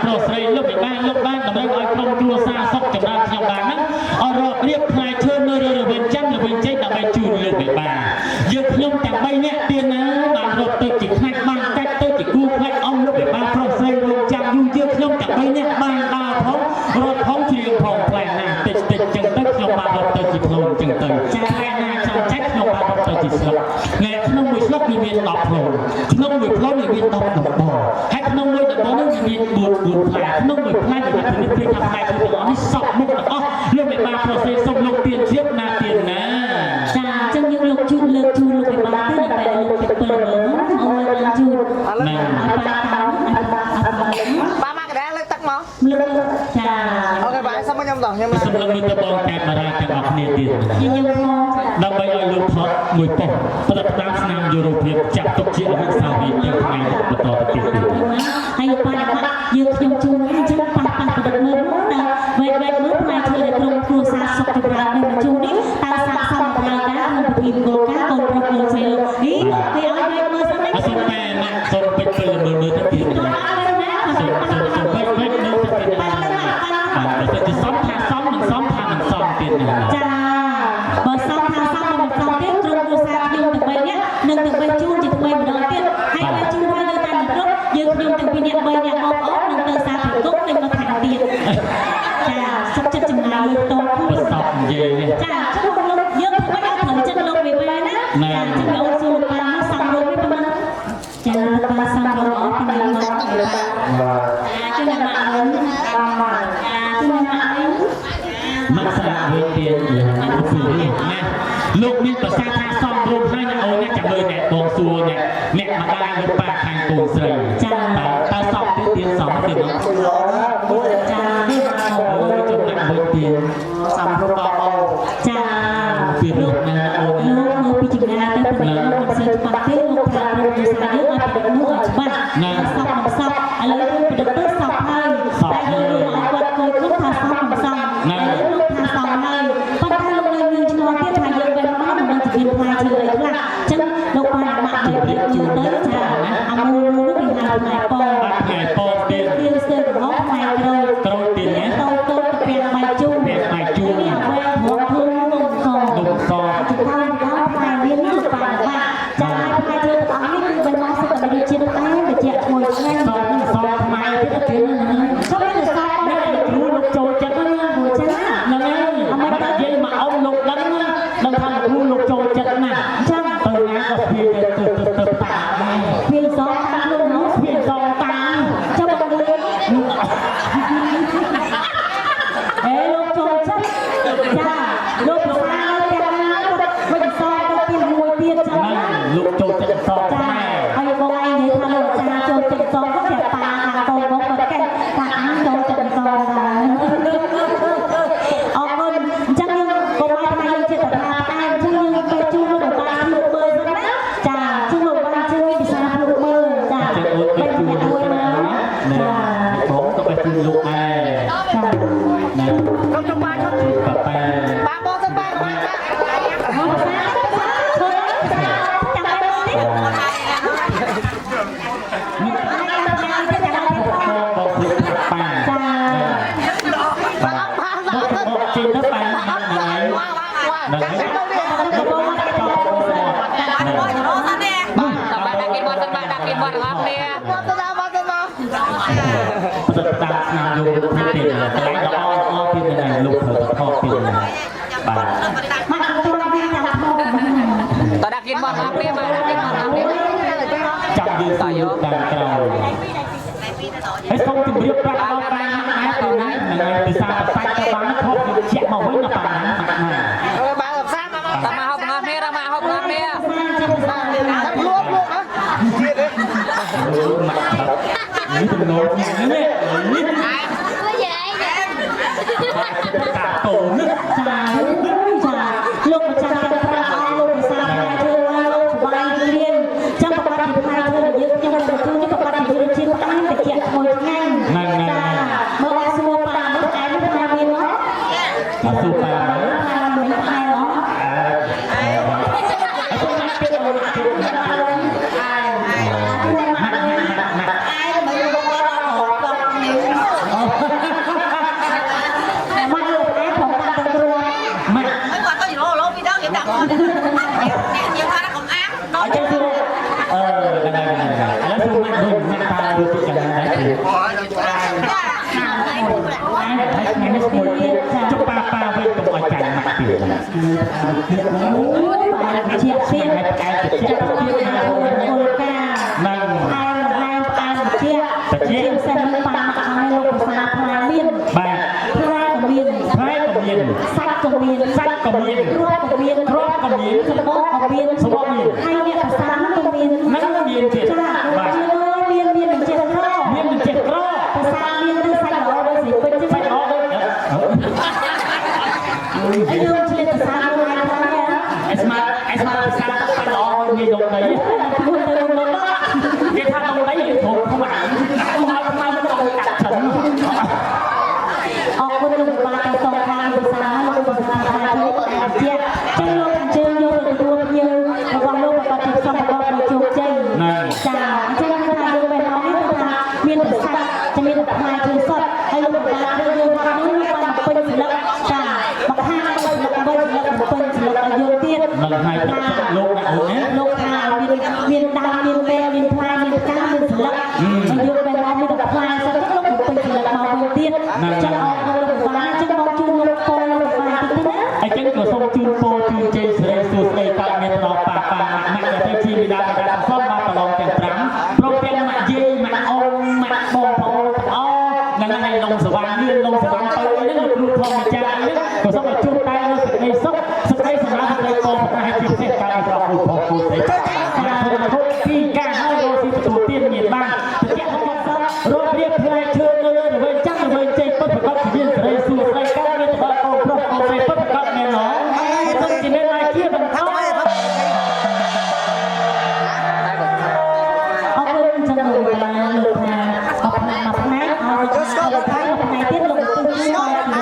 Speaker 9: ប្រុសស្រីលោកពិបាលោកបានតម្រូវឲ្យក្រុមគ្រួសារសុខចម្រើនខ្ញុំបានហ្នឹងអររៀបផ្លែឈើនៅរវិញចាំរវិញចេញដើម្បីជូនលោកពិបាយើងខ្ញុំទាំង3នាក់ទៀនណាបានរត់ទៅជាខ្លាច់បានកាច់ទៅជាគូខ្លាច់អង្គលោកពិបាប្រុសស្រីរងចាំយូរយើងខ្ញុំទាំង3នាក់បានដើរផងរត់ផងជ្រៀងផងផ្លែណាតិចតិចចឹងទៅខ្ញុំបានរត់ទៅជាផ្លូវចឹងទៅចាផ្លែណាចាំចាច់ខ្ញុំបានរត់ទៅជាស្លឹកនៅក្នុងមួយស្លឹកវាមាន10ផ្លូវក្នុងមួយផ្លូវវាមាន10ដំបូលហើយក្នុងមួយដំបូលនោះវាមាន4ផ្លែក្នុងមួយផ្លែវាមានពិនិត្យថាផ្លែទាំងអស់នេះសក់មុខទាំងអស់លោកពិបាប្រុសស្រីសុំលោកទៀនជៀបណាទៀនណាចាអញ្ចឹងយើងលោកជូនលោកពិបាទេតែលោកពិបាមើលអូនជូនណា
Speaker 7: បាទមកកណ្ដាលលើកទឹកមក
Speaker 9: លើកចា
Speaker 7: អូខេបាទសុំខ្ញុំដល់ខ្ញុំឡើង
Speaker 9: សម្រាប់ទៅបងកែបារាទាំងអស់គ្នាទៀតខ្ញុំដើម្បីឲ្យលោកថតមួយប៉ុស្តិ៍ប្រដាប់តាមស្នាមយុរ៉ូភាពចាក់ទុកជាអនុស្សាវរីយ៍ទាំងថ្ងៃបន្តទៅទៀតហើយបាទយើងខ្ញុំជូនអញ្ចឹងប៉ះប្រឌិតមើលណាវេកមើលផ្លែឈើដែលក្រុមគ្រួសារសុខចម្រើននេះជូននេះតើសាកសមដំណើរការក្នុងពិធីមង្គលការកូនប្រុសកូនស្រីលោកនេះគេឲ្យវេកមើលសិនណាអសូមតែណាសូមពេចទៅមើលទៅទៀតណាសូមវេកមើលទៅទៀតណាបាទតែទៅសំថាសំមិនសំថាមិនសំទៀតណាចាបើសំថាសំមិនសំទៀតក្រុមគ្រួសារខ្ញុំទាំង3នាក់នឹងទៅវេកជូនជាថ្មីម្ដងទៀតហើយវេកជូនហើយនៅតាមក្រុមយើងខ្ញុំទាំងពីរនាក់3នាក់បងប្អូននឹងទៅសារប្រគំនឹងមកខាងទៀតចាសុខចិត្តចំណាយលុយតប្រសពនិយាយនេះចាជុំលោកយើងធ្វើឲ្យត្រូវចិត្តលោកវិបាណាចាជិះអូនសួរលោកបានសំរុំនេះប៉ុណ្ណឹងចាបានសំរុំអស់ពីនេះមកបាទជិះមកអូនចាជិះមកអីមកស្ដាប់វិញទៀតពីនេះណាលោកមានប្រសាសន៍ថាសំរុំហើយអូនណាចាំមើលអ្នកបងសួរអ្នកម្ដាយលោកប៉ាខាងកូនស្រីចាតើសំទៀតសំទៀតចានេះមកចំណុចវិញទៀតសំរុំបងអូចាពីលោកណាអូនលោកមើលពីចម្ងាយទៅពីលោកមិនសូវច្បាស់ទេលោកថាលោកវិសាយើងឲ្យប្រឌិតនោះឲ្យច្បាស់ណាសពមិនសពឥឡូវលោកប្រឌិតទៅសពហើយតែលោកឲ្យគាត់គយគប់ថាសពមិនសពណាលោកថាសពហើយប៉ុន្តែលោកនៅយើងឆ្ងល់ទៀតថាយើងវិញមកមិនដឹងជាមានផ្លែឈើអីខ្លះអញ្ចឹងលោកបានបាក់ទៅទៀតយូរទៅចាអាមូលនោះគេហៅផ្លែប៉ោទៀតទៀតស្ទើររបស់ផ្លែក្រូចទៀតណាតូចទៅពាក់បាយជូរនេះអ្វីមកខ្លួននំសជំថាដល់ផ្លែនេះលោកបានបាក់ចាផ្លែឈើទាំងអស់នេះគឺបានមកសុខភាពជាតិតែតិចឈ្មោះឆ្ងាញ់សខ្មែរទៀតគេសុខភាពសក់នេះគ្រូលោកចូលចិត្តណាព្រោះចាហ្នឹងហើយអមតែនិយាយមកអ៊ំលោកដឹងថាគ្រូលោកចូលចិត្តណាអញ្ចឹងទៅណាក៏ព្យាទៅតាព្យាសងតាលោកនោះព្យាសងតាចាំបងលឿនអេលោកចូលចិត្តចាលោកប្រសាទាំងណាគាត់មិនសងទៅពីមួយទៀតចឹងណាលោកចូលចិត្តសងខ្មែរហើយបងឯងនិយាយថាលោកចាចូលចិត្តសងគាត់តែប៉ាខាងកូនបងគាត់កែតាអានចូលចិត្តសងដែរអរគុណអញ្ចឹងយើងកុំឲ្យតែយើងចិត្តថាតែអញ្ចឹងយើងទៅជួបលោកបានលោកមើលសិនណាចាជួបលោកបានជួយពិសាលោកមើលចាអូនទៅជួបលោកណាចាបងក៏ទៅជួបលោកដែរចាណាខ្ញុំចង់បានប៉ាបងទៅប៉ាបងមកសាធ្វើចាំបានទេបងប៉ាចាជិះទៅប៉ាហ្នឹងដាក់គេបត់សិនបាទដាក់គេបត់ទាំងអស់គ្នាបត់ទៅប្រតិតាមស្នាមយកទៅទៀតតែល្អល្អពីនេះលោកត្រូវទៅខកទៀតបាទមកទៅវិញចាំមកតដាក់គេបត់អស់គ្នាបាទដាក់គេបត់អស់គ្នាចាប់យើងទៅយកតាមក្រោយហើយសូមជម្រាបប្រាប់ដល់រ៉ៃណាស់ដែរទៅណាហ្នឹងពីសារបសាច់ទៅបានខកយើងជាក់មកវិញណាប៉ាណាអើបាទផ្សារមកតាមមកហូបងគ្នាតាមមកហូបងគ្នាតាមលោកទៀតទេនេះទំនោរនេះនេះតាតូននេះចាលោកម្ចាស់ទាំងប្រាអស់លោកភាសាផ្លែឈើលោកស្វាយរៀនចាំប្រកាសពីផ្លែឈើយើងខ្ញុំទៅជួយនេះប្រកាសពីរសជាតិតែតិចឈ្ងុយឆ្ងាញ់ចាមើលសួរប៉ានោះឯងថាមានហ៎មកសួរប៉ាមិនខែហ៎អ รู้สึกอย่างไรจุกป้าเป็นตัวใจมากเปลี่ยนเชียร์เชียร์ให้ใจเชียร์นั่งเชียร์เส้นปากให้ลูกภาษาไทยเมียนบ้านไทยกับเมียนซักกับเมียนร้อยกับเมียนครอบกับเมียนสมองกับเมียนให้เนี่ยภาษากับเมียนนั่งเมียนเจ็ดบ้านเมียนเจ็ดรอบภาษาเมียนคือใส่ล้อเลยสิเป็นใส่ล้อเลยไอ้เรื่องที่เรียนภาษาอะไรเนี่ยไอ้สมาภาษาใส่ล้อมีตรงไหนที่ทำตรงไหนผมเขาหวังทำไมมันต้องกัดฉันออกคนลงมาแต่สองทางภาษาลงภาษาไทยลูกแต่เจี๊ยบจะลงเจอโยนตัวเดียวระวังลูกปฏิสัมพันธ์โจมใจจ่าจะยังไงดูไปน้องนี่ภาษาเมียนภาษาจะมีแต่ไทยคือสดให้ลูกมาเรื่องลูกมาลูกมาเป็นศิลปะจ่าบักห้าเป็นศิลปะเป็นศิลปะโยนเตี้ยมันให้ลูกลูกหาเมียนดาวเมียนแม่เมียนพลายเมียนก้าเมียนศิลปะมันโยนไปน้องมีแต่พลายสักลูกเป็นศิลปะโยนเตี้ยจะออกลูกมาจะมองจูนลูกโตลูกมาติดนะไอ้เจ้าก็ส่งจูนโปจูนเจสเรสุสเอตาเมียนรอปากมักจะได้ทีวิดาซ่อมมาตลอดแต่ตรังโปรแกรมมาเย่มาองมาโบอ๋อนั่นไงลงสว่างเลื่อนลงสว่างไปนั่นลูกทองจ่าเนี่ยก็ส่งมาจูนตายเลยในซอกสุดท้ายสมาร์ทเลยโตมาให้ติดเส้นการรอลูกทองกูเสียมาทุกที่การให้โดนที่ประตูเตี้ยนเมียนบ้านจะแก้ของซับรถเรียบเพลย์เชิญเลยเว้ยจังเว้ยเจ๊ปุ๊บก็ยืนเรสุสไรกันเนี่ยจะเอาพวกเอาไปปุ๊บก็แน่นอนต้องกินได้ไรเที่ยวมันเท่าเอาเงินจะลงมาลงมาเอาพนักเอาพนักที่ลงตึ้งที่ลงมา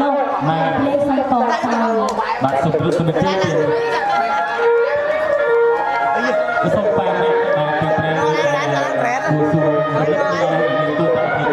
Speaker 9: ลงมาเลี้ยงสังต่อเตาบาดสุดรู้สึกเจ็บก็ส่งไปเนี่ยเป็นแรงผู้สูงอายุตัวต่างๆ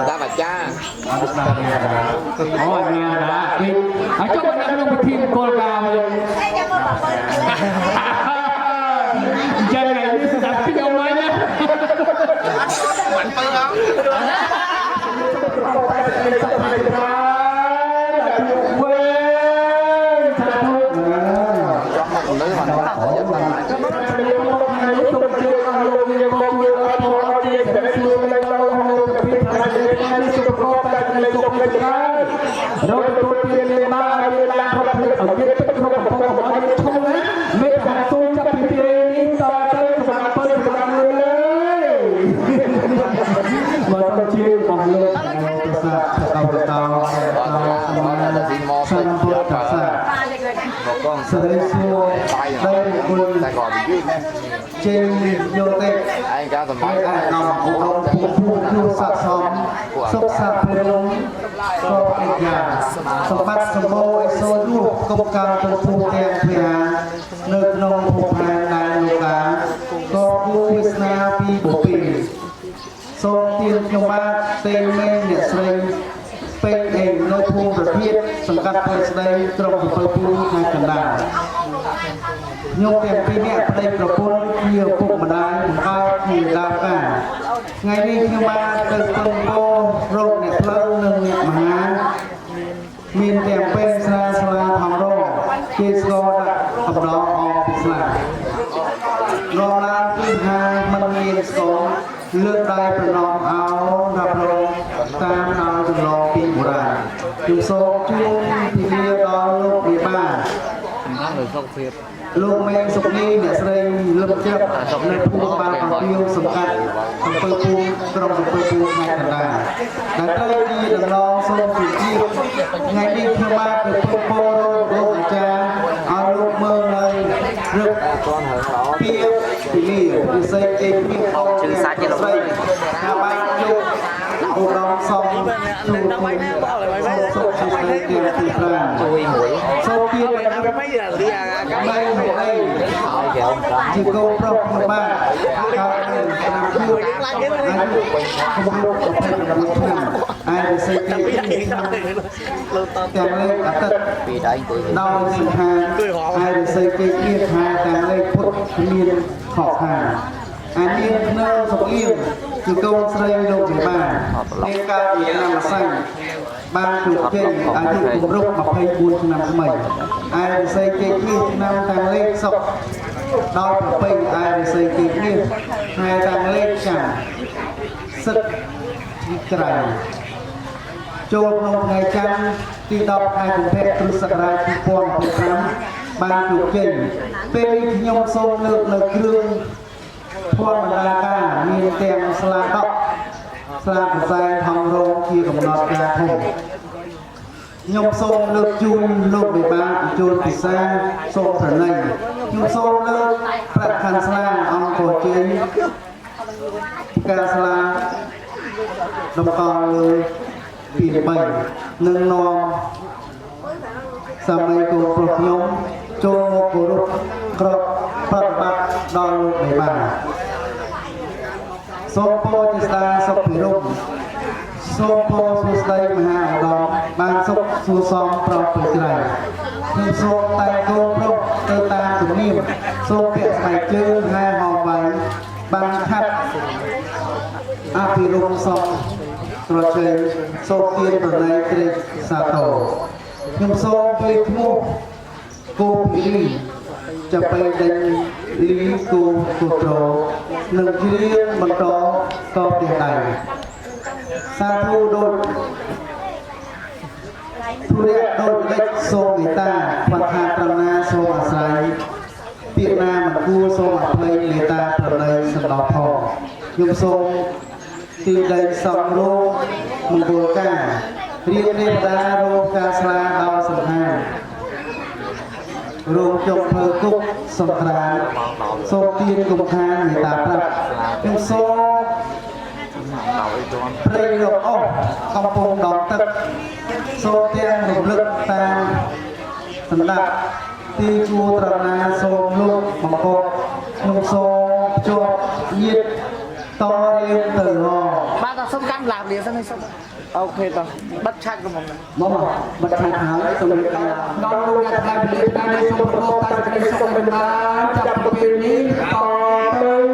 Speaker 6: đã bà cha
Speaker 9: oh nhà đã ở chỗ mình đang lông thiên cô gà chơi này như đặt cái dâu ấy nhá
Speaker 6: mạnh tư không
Speaker 9: rồi tôi tiền lên ba đi làm học ở bên bên không có nói không đấy mấy thằng tôi chấp tiền ta tới và tôi làmเลยmà tôi chưa còn luôn tao tao sang tôi cả sa sa đây xua đây quân trên vô tệ
Speaker 6: anh ca tầm
Speaker 9: ai nằm cũng không phụ sa xóm sốc sa phê lôngก็เป็นอย่างสมบัติสมบูรณ์โซลูกกบกาวตัวผู้แทนเพียเลิกนองผู้พานายลูกาก็ผู้วิสนาปีบุปีทรงเตียนขมาเต็มเมนเนี่ยสวยเป็นเองในภูมิประเทศสังกัดเป็นสไลตรงกับผู้ในกันดาโยกแต่ปีนี้ประเดี๋ยวประปุ่นเกี่ยวกับมันได้ข้าวที่ดาวกันไงนี่ขมาเติมต้นโตโรคเนี่ยเพลิงหนึ่งมหามีนแต่เป็นสลาสลาทำโรค
Speaker 5: មានស្គរលើកដៃប្រណម្យអោរាប់រងតាមដល់ចន្លងពីបុរាណខ្ញុំសូមជូនពីលាដល់លោកមេបាលោកមេសុនីអ្នកស្រីលឹមជ្រាបនៅភូមិបានអំពីសង្កាត់សំពើភូមិក្រុងសំពើភូមិខេត្តកណ្ដាលដែលត្រូវជាដំណងសូមពីជាថ្ងៃនេះខ្ញុំបានទៅពុទ្ធពោលោកអាចារ្យឲ្យលោកមើលនៅរឹកពីពីលាពិសេសទេមានអរជើសាច់ជាលោកស្រីថាបាយយកឧត្តមសំជួបដើម្បីណាបោះឡើយសូមជួយស្ដីទីប្រាំជួយមួយសូមពីដល់មិនរីអាកាបាយមួយជាកូនប្រុសខ្ញុំបាទកើតនៅឆ្នាំជួយខ្លាចយើងអាយុខ្ញុំ29ឆ្នាំហើយពិសេសទេទាំងលេខអាទិត្យពីដៃទៅដោយសង្ខារហើយពិសេសទេគៀថាទាំងលេខពុទ្ធមានខកខានអានាងភ្នំសុខៀងជាកូនស្រីលោកវិបាមានការពីឆ្នាំម្សិលបានជោគជ័យអាយុគម្រប់24ឆ្នាំថ្មីឯវិស័យគេនេះឆ្នាំតាំងលេខសុខដល់ប្រពៃឯវិស័យគេនេះថ្ងៃតាំងលេខចាំសិទ្ធក្រៅចូលក្នុងថ្ងៃច័ន្ទទី10ខែកុម្ភៈគ្រិស្តសករាជ2025បានជោគជ័យពេលនេះខ្ញុំសូមលើកនៅគ្រឿងភ័ណ្ឌបណ្ដាការមានទាំងស្លាដកស្លាកសរសៃហងរងជាកំណត់ការធំខ្ញុំសូមលើកជូនលោកវិបាលជួនពិសាសូមប្រណីខ្ញុំសូមលើកប្រាក់ខណ្ឌស្លាអង្គរជ័យការស្លាដំកល់លើពី3នឹងនាំសម័យកូនប្រុសខ្ញុំចូលមកគោរពក្របប្រតិបត្តិដល់លោកវិបាលសូមពោជាស្ដាសុខពិរមសូមពោសួស្ដីមហាឧត្តមបានសុខសួរសមប្រោសពីក្រៃខ្ញុំសូមតែកូនប្រុសទៅតាមជំនាញសូមពាក់ស្បែកជើងហែហោវែងបានខាត់អភិរមសុខត្រជ័យសូមទានប្រណីត្រេកសាទរខ្ញុំសូមពេលឈ្មោះគោពីលីจะไปดันลีกูกูโตหนึ่งที่เรียนมันต่อก็เปลี่ยนใดสาธุโดนทุเรียนโดนเล็กโซมิตาปัญหาตรนาโซอาศัยเปียนามันกูโซอัพเลยลิตาตรนัยสันดอพอยุบโซตีใดสองโรมุงโบกาเรียนเรียนดาโรกาสลาดาวสังหารรวมจบเพอกุกสงครามโซตีนกุมภาในตาปรับเป็นโซเปรย์ออกกำปงดอกตึกโซเตียงหลุมลึกตาสำหรับตีกูตระนาโซลูกมังกรยุงโซจบยิดต่อเรียนตื่นรอบ้านเราส้มกันหลาบเดียวสักนิดโอเคต่อบัดชัดกับผมนะบ่บัดชัดหาตรงนี้ดอนลงจากการผลิตการในสมรภูมิการผลิตสมเป็นมาจับปีนี้ต่อตึง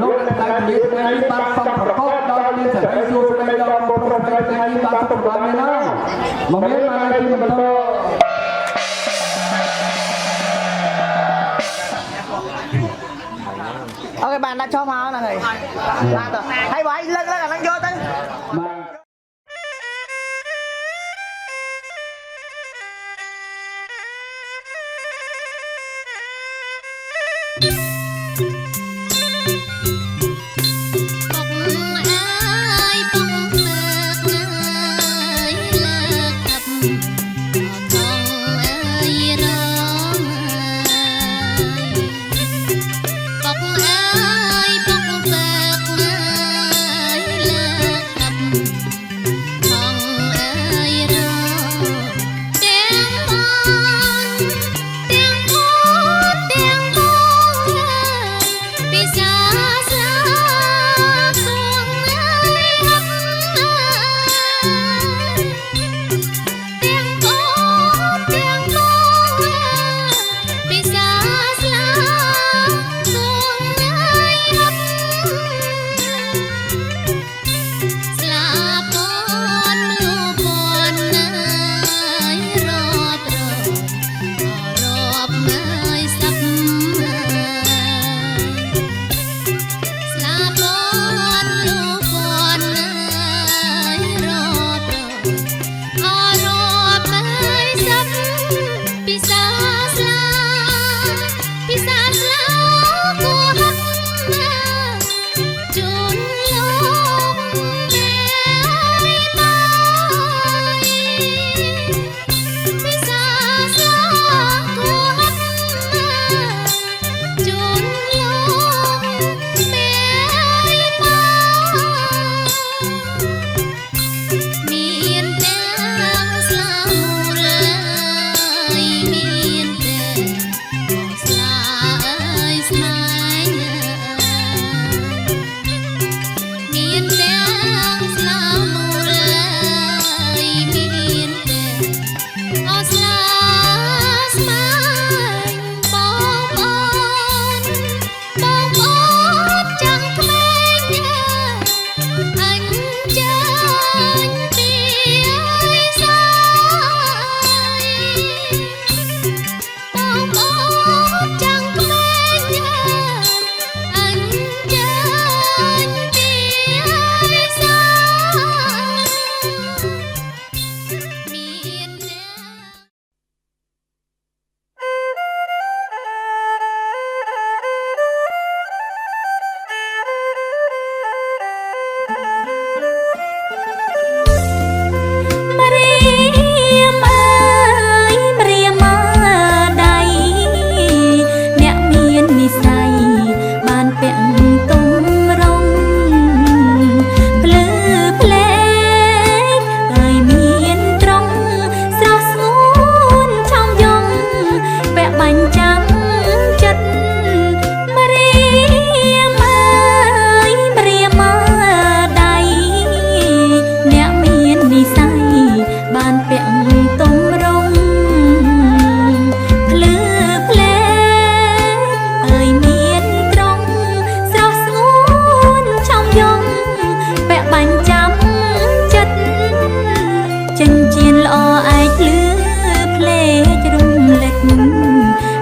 Speaker 5: ลงจากการผลิตงานนี้ตัดสมประกอบดอนนี้จะให้สู้ในดอนโปรโมทงานนี้ตัดสมประกอบไม่ได้มาเมื่อมาที่มันโตok bạn đã cho máu là người hay vậy lên là đang vô tới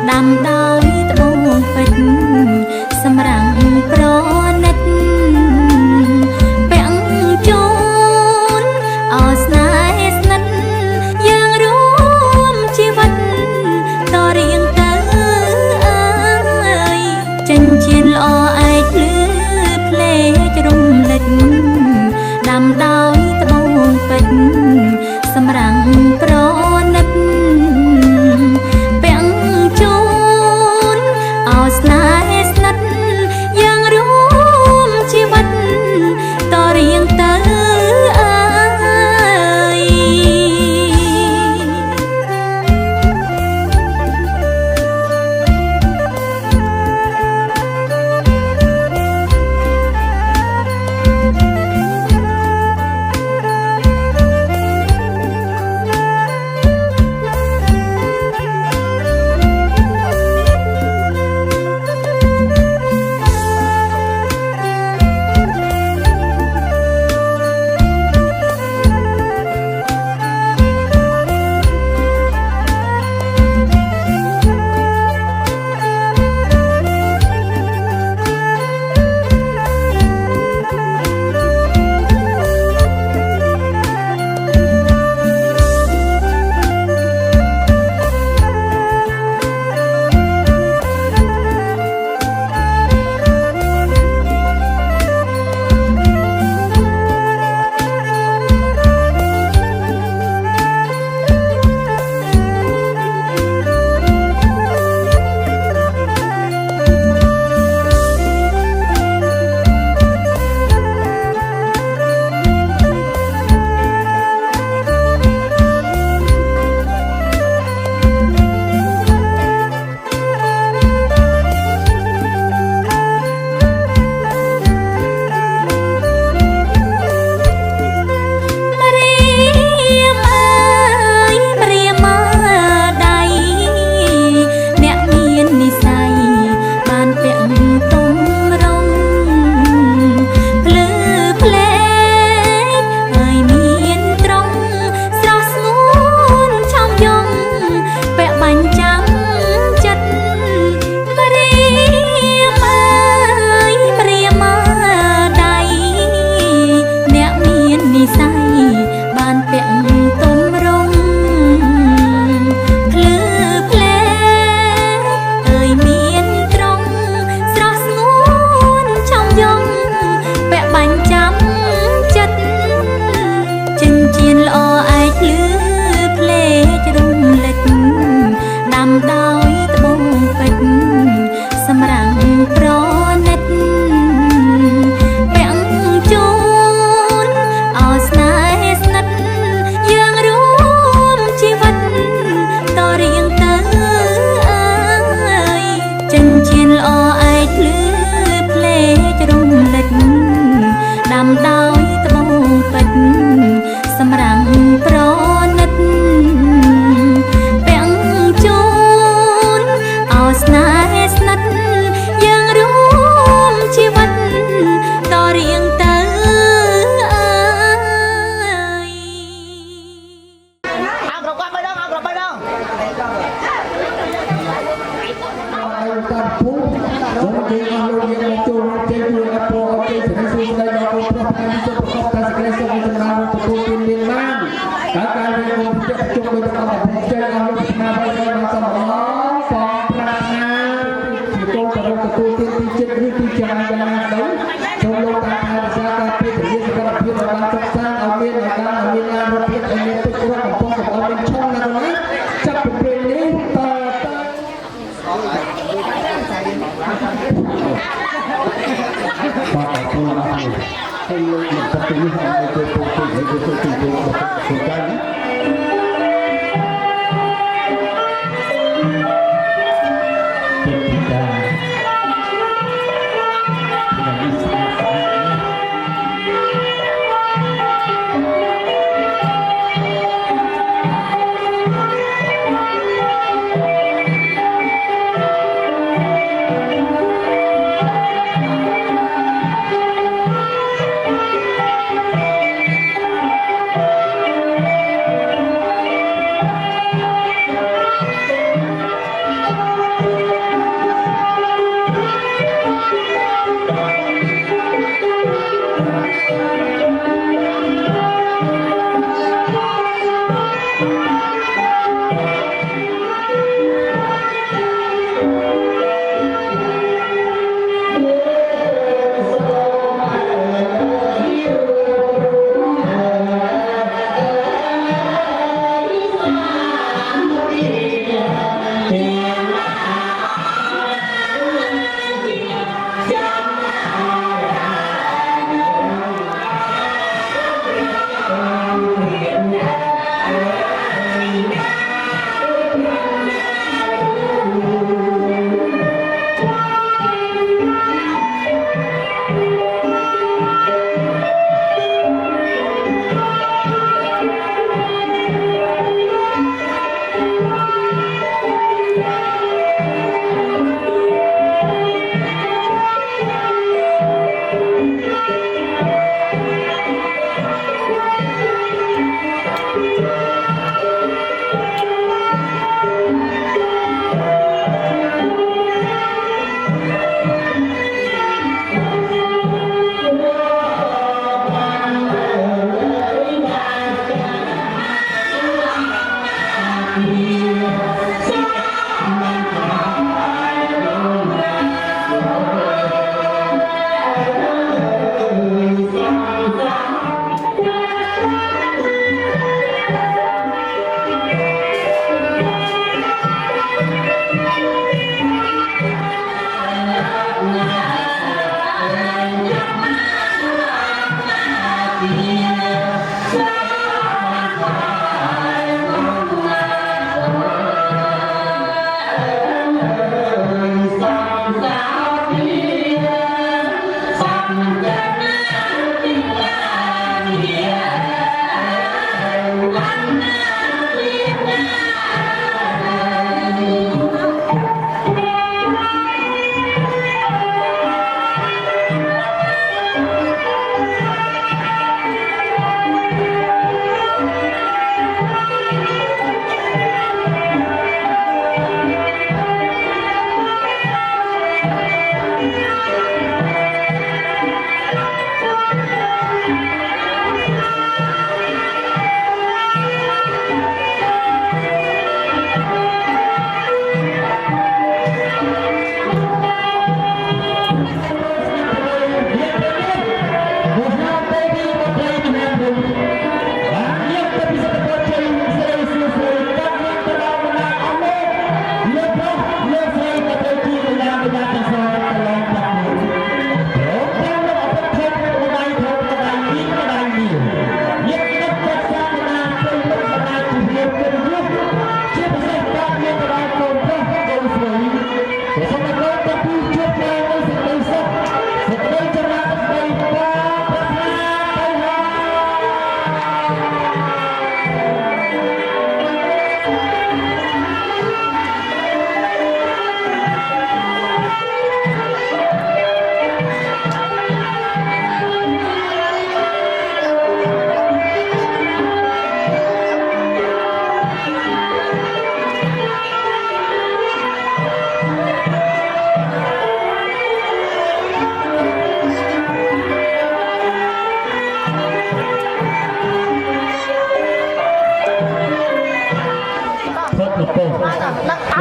Speaker 1: ដាំដោយត្បូងពេជ្រសម្រាំងប្រណិតពាក់ជូនអោស្នេហ៍ស្និទ្ធយើងរួមជីវិតតរៀងទៅអើយចិញ្ចៀនល្អឯកលឺភ្លេចរំលេចដាំដោយត្បូងពេជ្រសម្រាំងប្រណិតពាក់ជូនអោស្នេហ៍ស្និទ្ធយើងរួមជីវិតតរៀងទៅអើយ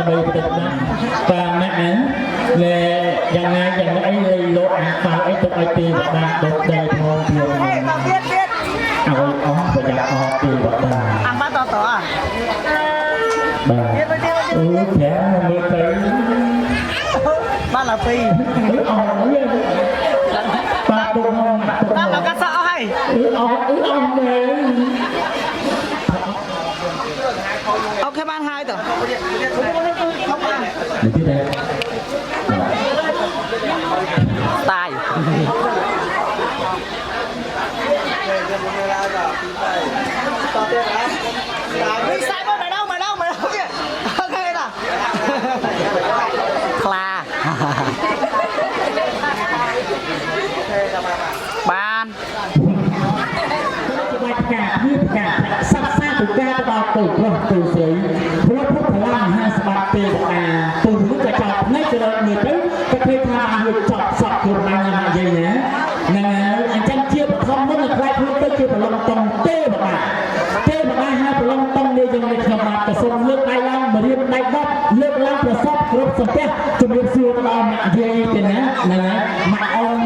Speaker 9: ដើម្បីទឹកណាបាទម៉ាក់ណាលែយ៉ាងណាយ៉ាងអីលៃលោកអាប៉ាអីទៅឲ្យទេវតាដុតដីផងទៀតឲ្យអស់ប្រយ័ត្នអស់ទេវតាអាម៉ាតតបាទអូចាមើលទៅបាទឡាពីអស់ហើយបាទទុកមកបាទមកកាសអស់ហើយអស់មែនអូខេបានហើយតើនេះទៀតដែរតាយមិនសាយមកដល់ទៀតអូខេតាខ្លាបានការពីការសាក់សាទៅការដល់ទៅប្រុសទៅស្រីព្រោះពុទ្ធឡាមហាសម្បត្តិទេវតាពុំនឹងចោតនេះទៅនេះទៅក៏គេថាវាចប់សក់ខ្លួនបានណាយាយណាហ្នឹងហើយអញ្ចឹងជាបឋមមុនខ្លាចខ្លួនទៅជាប្រឡងតង់ទេវតាហើយប្រឡងតង់នេះយើងនៅក្នុងបាតសុំលើកដៃឡើងមករៀបដៃដប់លើកឡើងប្រសពគ្រប់សំពះជំរាបសួរទៅដល់ម៉ាក់យាយទេណាហ្នឹងហើយម៉ាក់អ៊ំ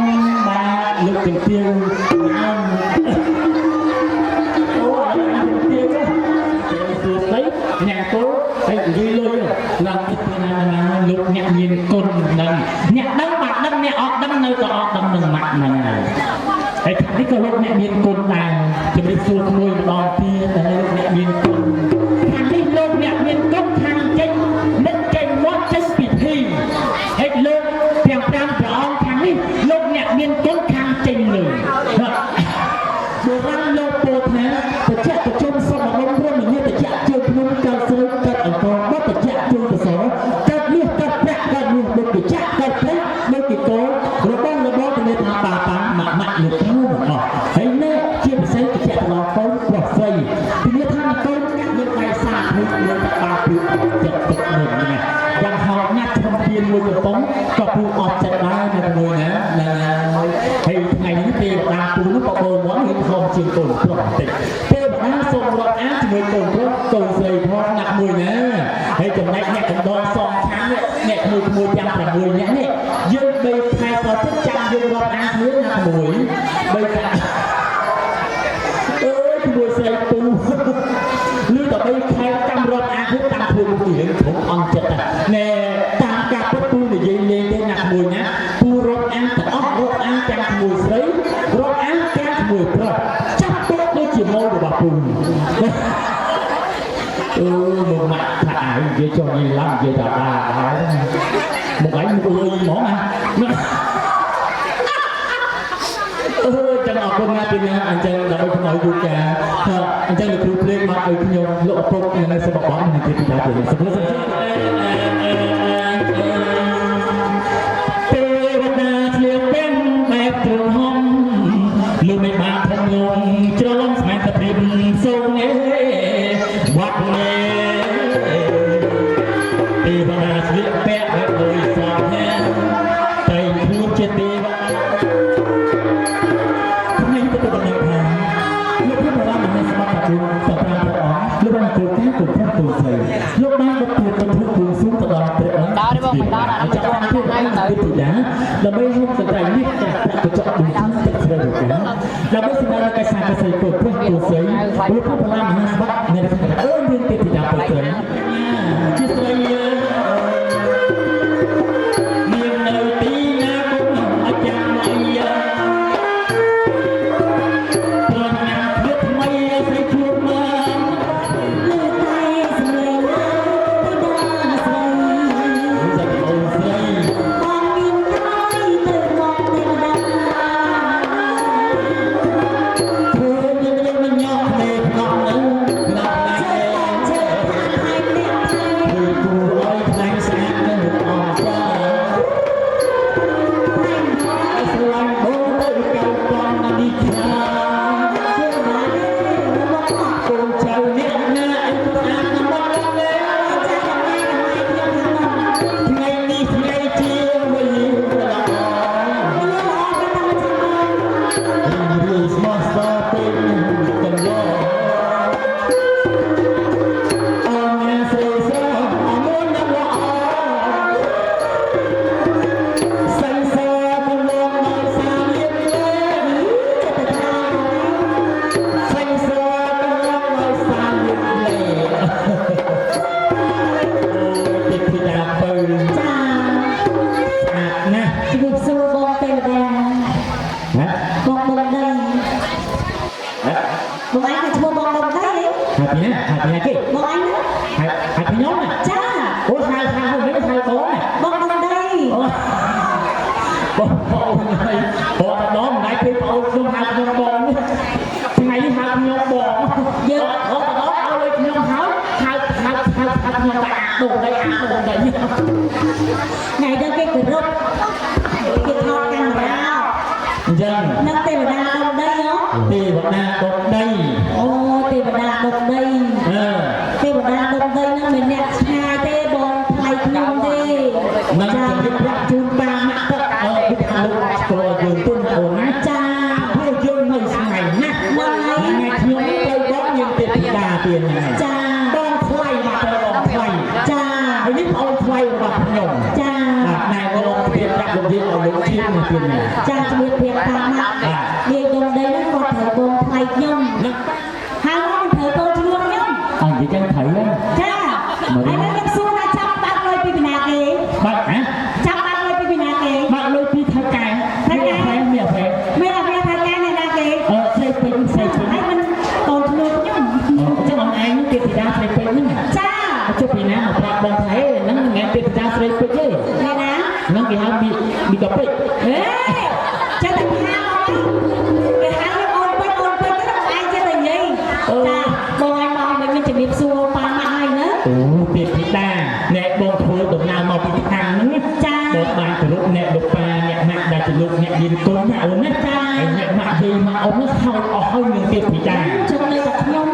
Speaker 9: បាទលោកជំទាវអ្នកគោហើយនិយាយលុយឡើងទីណាលោកអ្នកមានគុណនឹងអ្នកដឹងបាក់ដឹងអ្នកអត់ដឹងនៅក៏អត់ដឹងនឹងម៉ាក់ហ្នឹងហើយខាងនេះក៏លោកអ្នកមានគុណដែរជំរាបសួរមួយម្ដងទៀតតែលោកអ្នកមានគុណខាងនេះលោកអ្នកមានគុណខាងចេញមិនចេញមកចេញពិធីហើយលោកទាំង5ព្រះអង្គខាងនេះលោកអ្នកមានគុណខាងចេញលើបុរាណលោកពោលថាបច្ចៈប្រជុំសពរបស់ព្រមនិយាយបច្ចៈជើងខ្ញុំកើតស្រួយកើតអង្គបបច្ចៈជើងកសរកើតមាសកើតប្រាក់កើតមាសដូចបច្ចៈកើតប្រាក់ដូចពីកោរបស់ទៅថាបាម៉ាក់លោកគ្រូអស់ហើយនេះជាពិសេសបច្ចៈដល់កូនប្រុសស្រីពីថាកូនលោកដៃសាមួយលោកបាពីចិត្តទឹកមុនណាយ៉ាងហោចណាស់ចំពីមួយកំប៉ុងក៏ពូអត់ចិត្តដែរនៅមួយណាហើយថ្ងៃនេះទេវតាពូនោះបបោមករៀបហោជាងកូនប្រុសបន្តិចទេវតាសូមរាប់អានជាមួយកូនប្រុសកូនស្រីផងណាក់មួយណាហើយចំណែកអ្នកកណ្ដោសងខាងអ្នកមួយយ៉ាង6នាក់នេះយើង3ខែក៏ទៅចាំយើងរាប់អានគ្នាណាក់មួយ3ខែអើយជាមួយស្រីពូលឺតែ3ខែចាំរាប់អានគ្នាតាមខ្លួនពីរឿងខ្ញុំអន់ចិត្តណែតាមការពុតពូនិយាយលេងទេណាក់មួយណាពូរាប់អានទាំងអស់រាប់អានទាំងជាមួយស្រីរាប់អានទាំងជាមួយប្រុសចាប់ពុកដូចជាម៉ូរបស់ពូមកម៉ាក់ថាឲ្យនិយាយចុះនិយាយឡើងនិយាយថាដែរមកឯងមកលុយហ្មងណាចឹងអរគុណណាស់ពីណាអញ្ចឹងដើម្បីផ្ដល់យុកាអញ្ចឹងលោកគ្រូភ្លេងមកឲ្យខ្ញុំលោកឪពុកនៅសបបនេះទីតាទៅសុខសន្តិទេវតាឆ្លៀងពេញបែបត្រហមលោកមិនបានធំលងច្រឡំស្មែតព្រៀបសូននេះវត្តនេះទេវតាឆ្លៀងពាក់បែបដូចសពណាតែខ្លួនជាទេវតាខ្ញុំទៅដល់នេះថាលោកព្រះបរមហាសម្បត្តិសម្រាប់ព្រះអង្គលោកបានគោលការណ៍ទៅព្រះគូស្រីលោកបានបទូលទៅព្រះគូស៊ូទៅដល់ព្រះអង្គដល់បងដល់អាចារ្យទៅឯងទៅទីណាដើម្បីហូបសត្រៃនេះតែកញ្ចក់ដូចទឹកស្រីរបស់គេដើម្បីសម្រាប់កាយសាកសីគោព្រះគូស្រីលោកព្រះបរមហាសម្បត្តិមានតែមានទីតាទៅស្រីជាស្រីមាននៅទីណាគុំអាចារ្យអី
Speaker 1: Hãy subscribe cho kênh Ghiền Mì Gõ để không bỏ lỡ
Speaker 9: ណា
Speaker 1: ជំរាបសួរបងទេវតា
Speaker 9: ណា
Speaker 1: បងដុំដីបងឯងក៏ឈ្មោះបងដុំដី
Speaker 9: ហើយពីណាគេ
Speaker 1: បងឯងណា
Speaker 9: ហើយខ្ញុំណា
Speaker 1: ចា
Speaker 9: អូហៅមិនហៅបងណា
Speaker 1: បងដុំដី
Speaker 9: បងហើយបងដល់មិនពេលបងខ្ញុំហៅខ្ញុំបងថ្ងៃនេះហៅខ្ញុំបងយើងអត់ដល់ឲ្យខ្ញុំហៅខ្ញុំដាក់ដុំដីដុំដី
Speaker 1: ថ្ងៃđó cái group cái thọ camera
Speaker 9: អញ្ចឹង
Speaker 1: នឹងទេវតាដុំដីហ៎
Speaker 9: ទេវតាដុំដី
Speaker 1: អូទេវតាដុំដី ទេវតាដុំដីហ្នឹងមិនអ្នកឆ្ងាយទេបងថ្លៃខ្ញុំទេ
Speaker 9: នឹងជម្រាបជូនបានណាស់ទឹកពីខាងលោកស្គាល់យើងទុនអូនណា
Speaker 1: ចា
Speaker 9: ពួកយើងនៅស្ងាយណាស់ថ្ងៃខ្ញុំត្រូវបងយើងទេវតាទៀតហ្នឹង
Speaker 1: ចា
Speaker 9: បងថ្លៃមកទៅបងថ្លៃ
Speaker 1: ចា
Speaker 9: ហើយនេះបងថ្លៃរបស់ខ្ញុំ
Speaker 1: ចា
Speaker 9: ណែបងទៀតដាក់លោកយើងឲ្យលោកជៀនមកទៀតណា
Speaker 1: ចាជំរាបប្រៀបតាមណានាយដុំដីហ្នឹងគាត់ត្រូវបងថ្លៃខ្ញុំហើយបងត្រូវកូនឈ្មោះខ្ញុំ
Speaker 9: អញ្ចឹងត្រូវ
Speaker 1: ចាហើយនឹងខ្ញុំសួរថាចាប់បាត់លុយពីពីណាគេ
Speaker 9: បាត់ណា
Speaker 1: ចាប់បាត់លុយពីពីណាគេ
Speaker 9: បាក់លុយពីថៃកែមានអភ័យ
Speaker 1: មានអាវាថាការអ្នកណាគេ
Speaker 9: ស្រីពេញ
Speaker 1: ហើយមិនកូនឈ្មោះខ្ញុំ
Speaker 9: អញ្ចឹងអងឯងទេវតាស្រីពេញហ្នឹង
Speaker 1: ចា
Speaker 9: ចុះពីណាមកប្រាប់បងថៃហ្នឹងមិនមែនទេវតាស្រីពេញទេ
Speaker 1: អ្នកណា
Speaker 9: ហ្នឹងគេហៅមីកាពេជ្រ
Speaker 1: ហេចាំតែហៅគេហៅអូនពេជ្រទៅឯងចេះតែនិយាយចាបងឯងមកមិនមានជំរាបសួរប៉ាម៉ាក់ហើយណា
Speaker 9: អូទេវតាអ្នកបងធ្វើដំណើរមកពីខាងហ្នឹង
Speaker 1: ចា
Speaker 9: បងបានគោរពអ្នកលោកប៉ាអ្នកម៉ាក់ដែលជាលោកអ្នកយាយគុំណាអូនណាហើយអ្នកម៉ាក់យាយម៉ាក់អូនហ្នឹងហៅអស់ហើយនឹងទេវតា
Speaker 1: ជុំនៅតែខ្ញុំ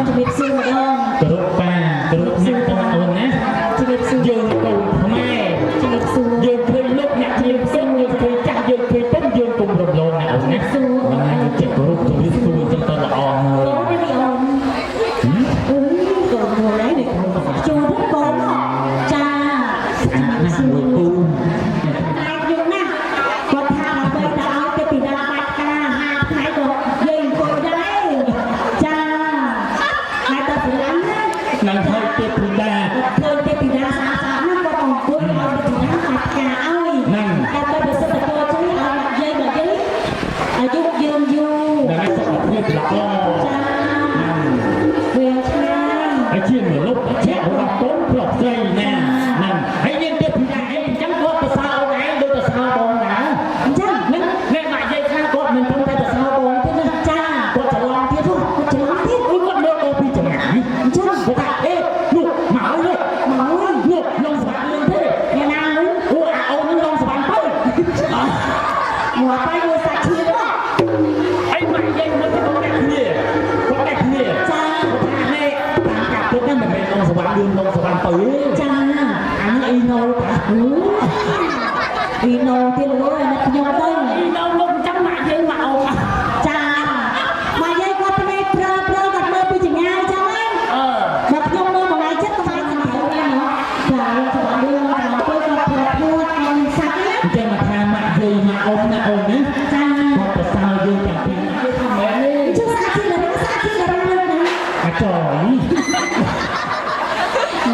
Speaker 1: ជំរាបសួរម្ដង
Speaker 9: គោរពប៉ាគោរពអ្នកទៅអូនណា
Speaker 1: ជំរាបសួរ
Speaker 9: យើងកូនខ្មែរ
Speaker 1: ជំរាបសួរ
Speaker 9: យើងឃើញលោកអ្នកជាផ្សេងយើងឃើញចាស់យើងឃើញទៅយើងគុំរំលងណាអូនណាហ្នឹងយើងចេះគោរពជំរាបសួរចឹងទៅល្អហើ
Speaker 1: អូ
Speaker 9: យ
Speaker 1: នេះអូនកូនមួយនេះចូលទៅកូនចា
Speaker 9: អាណាមួយពូ
Speaker 1: តែយើងណាគាត់ថាដើម្បីដល់ទៅពីដល់បាច់ការ5ថ្ងៃក៏យើងអង្គុយដែរចាហើយតើពីឡានណា
Speaker 9: នឹងហើយទេវតា
Speaker 1: ឃើញទេពីដាស្អាតៗណាគាត់អង្គុយឲ្យពីដាបាច់ការឲ្យតែទៅប្រសិទ្ធភាពចឹងឲ្យយាយមកយាយអាយុយើងយូរ
Speaker 9: ដែលសុខភាពល្អ
Speaker 1: ចាវាឆ្ងាយ
Speaker 9: ហើយជាមនុស្សជារបស់កូនប្រុសស្រីណាហ្នឹងហើយយើងទេវតាអីអញ្ចឹងគាត់ទៅសើអូនឯងដូចទៅសើបងណា
Speaker 1: អញ្ចឹង
Speaker 9: ហ្នឹងអ្នកម៉ាក់យាយខាងគាត់មិនត្រឹមតែទៅសើបងទេណា
Speaker 1: ចា
Speaker 9: គាត់ច្រឡំទៀតហ្នឹង
Speaker 1: គាត់ច្រឡំទៀត
Speaker 9: គាត់មើលទៅពីចម្ងាយ
Speaker 1: អញ្ចឹង
Speaker 9: គាត់ថាអេនោះមកហើយនោះ
Speaker 1: មកហើយ
Speaker 9: នោះនំស្វាក់លឿនទេ
Speaker 1: អ្នកណាវិញ
Speaker 9: អូអាអូននឹងនំស្វាក់ទៅ
Speaker 1: មកបាយមួយសាច់ឈៀន
Speaker 9: អីម៉ាក់យាយមិនទៅដាក់គ្នាគាត់ដាក់គ្នា
Speaker 1: ចា
Speaker 9: ថានេះតាមកាប់ពុកហ្នឹងមិនមែននំស្វាក់លឿននំស្វាក់ទៅទេ
Speaker 1: ចា
Speaker 9: អាហ្នឹងអ៊ីណូតា
Speaker 1: ពីណូទៀតលើអ្នកខ្ញុំទៅ
Speaker 9: អ៊ីណូលោកចាំម៉ាក់យាយមកអូន
Speaker 1: ចាមកយាយគាត់ភ្នែកប្រើគាត់មើលពីចម្ងាយចឹងហ្នឹង មកខ្ញុំមើលមួយថ្ងៃចិត្តស្បែកខាងក្រៅហ្នឹងចាខ្ញុំច្បាស់រឿងមកពេលគាត់ប្រពន្ធអនសាច់ណា
Speaker 9: អញ្ចឹងមកថាម៉ាក់យាយមកអូនណាអូនណា
Speaker 1: ចា
Speaker 9: គាត់ប្រសើរយើងទាំងពីរណាគេថាមែនទេ
Speaker 1: ចុះសាច់ទីណាសាច់ទីណាណា
Speaker 9: អាចយ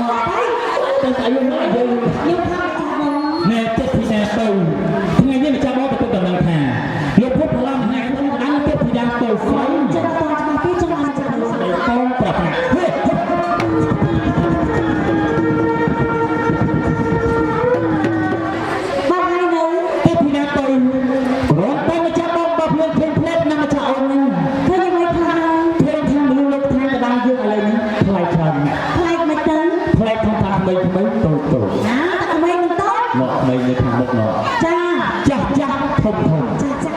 Speaker 1: មកហើយ
Speaker 9: ទៅស្អីយើងមកយើង
Speaker 1: ខ្ញុំថាចាបង
Speaker 9: ណែចិត្តពីណាទៅថ្ងៃនេះម្ចាស់បងទៅទៅដឹងថាលោកពុទ្ធឡំថ្ងៃហ្នឹងដល់ទៅពីដាទៅស្អី
Speaker 1: ចិត្តតច្បាស់ពីចង់អញ្ចឹង
Speaker 9: កូនប្រប្រាក់ហេ
Speaker 1: បងហើយនៅ
Speaker 9: ទៅពីណាទៅរត់ទៅម្ចាស់បងបើភ្លើងភ្លេងភ្លេចណាម្ចាស់អូនហ្នឹង
Speaker 1: ឃើញយ៉ាងម៉េចខ្លះ
Speaker 9: ភ្លេងថាមនុស្សលោកថាកណ្ដាលយើងឥឡូវនេះថ្លៃច្រើនណាស់
Speaker 1: ផ្លែកមិនទៅ
Speaker 9: ផ្លែកក្នុងថាថ្មីថ្មីតូចតូច
Speaker 1: ណាតែក្មេងមិនទៅ
Speaker 9: មកថ្មីនៅខាងមុខនោះ
Speaker 1: ចា
Speaker 9: ចាស់ចាស់ធំធំ
Speaker 1: ចាចា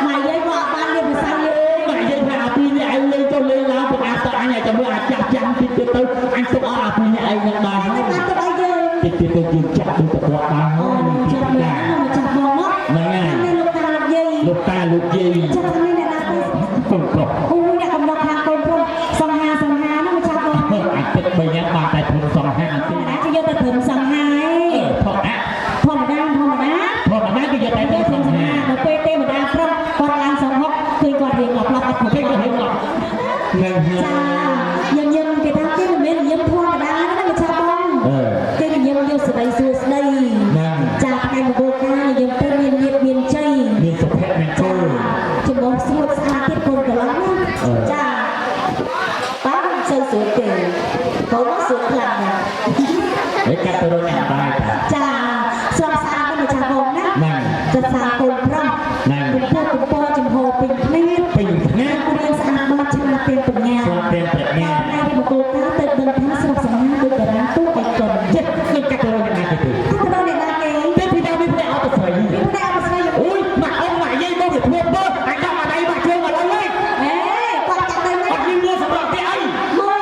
Speaker 1: មកយាយមកបានរៀបភាសាយើង
Speaker 9: ម៉ាក់យើងថាអាពីរនេះឯងលេងទៅលេងឡើងទៅអាទៅអញចាំមើលអាចចាស់ចាស់តិចទៀតទៅអញទុកអស់អាពីរនេះឯងនឹងបានហើយ
Speaker 1: បានទៅឲ្យយើង
Speaker 9: តិចទៀតទៅយើងចាក់ដូចទៅគាត់បានហើ
Speaker 1: អូ
Speaker 9: យ
Speaker 1: ចាំមើលមកចាំបងមក
Speaker 9: ហ្នឹងហើយ
Speaker 1: នេះលោកតាលោកយាយ
Speaker 9: លោកតាលោកយាយ
Speaker 1: ចាំនេះអ្នកណាទៅ
Speaker 9: កូនប្រុស
Speaker 1: អូយអ្នកកំណត់ខាងកូនប្រុសសង្ហាហ្នឹងមកចាប់បង
Speaker 9: អាទឹក3យ៉ាងបានតែធំសងហាអត់ទេ
Speaker 1: តែគេយកទៅត្រឹមសង្ហាឯង
Speaker 9: ថតដាក់
Speaker 1: ធម្មតាធម្មតា
Speaker 9: ថតដាក់គេយកតែ
Speaker 1: ទៅ
Speaker 9: ទៅ
Speaker 1: ត្រឹ
Speaker 9: ស
Speaker 1: ម
Speaker 9: ង
Speaker 1: សង្
Speaker 9: ហា
Speaker 1: ហាដល់ពេលទេវតាព្រឹកគាត់ឡើងសង្ហុកគឺគាត់រៀងអត់ផ្លាស់អត់
Speaker 9: គេ
Speaker 1: មក
Speaker 9: ក៏ហេតុអត់នឹងហើ
Speaker 1: ចាញឹមគេថាគេមិនមែនញឹមធម្មតាណាមកចាប់បង
Speaker 9: អឺ
Speaker 1: គេញឹមយកស្ដីសួស្ដី
Speaker 9: ហ្នឹង
Speaker 1: ចា
Speaker 9: ទៅរកអ្នកដែរ
Speaker 1: ចាស្រស់ស្អាតមិនចាបងណាចាសាកូនប្រុសកំពុងកំពងចំហពេញភ្នែករៀនស្អាតមកឆ្លាតពេលបញ្ញាតែបកគោទៅដឹងថាស្រស់ស្អាតដូចតារាទូឯកុនចិត្តគឺកាត់ទៅអ្នកណាគេទៅអ្នកណាគេទៅពីដល់មានអ្នកអត់ទៅស្រីអូយមកអស់មកយាយទៅធ្វើបើអាចដល់មកដៃមកជើងមកឡើយគាត់ចាក់ទៅអត់មានសម្រាប់ទេអីមក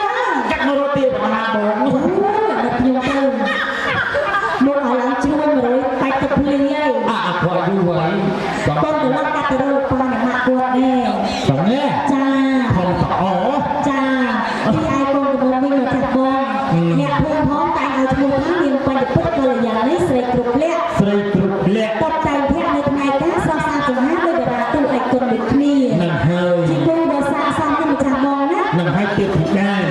Speaker 1: ចាក់មករត់ទៀតមហាបងខ្ញុំទៅមកឲ្យឡើងឈ្មោះ100បាច់ទឹកភ្លីអី
Speaker 9: គាត់យូរហើយ
Speaker 1: បងទៅឡើងកាត់ទៅរកប៉ាអ្នកម៉ាក់គាត់នេះ
Speaker 9: បងនេះ
Speaker 1: ចា
Speaker 9: ខំតអ
Speaker 1: ចាពីឯងបងទៅវិញមកចាក់បងអ្នកភូមិផងតែឲ្យឈ្មោះថាមានបញ្ញពិតកល្យានេះស្រីគ្រប់លក្ខតបតែងភ័ក្រនៅថ្ងៃការស្រស់ស្អាតចំណាស់ដោយតារាទូឯកុនដូចគ្នា
Speaker 9: នឹងហើយ
Speaker 1: ជីគូដោយសារសំទៅម្ចាស់បងណា
Speaker 9: នឹងហើយទៀតពីដែរ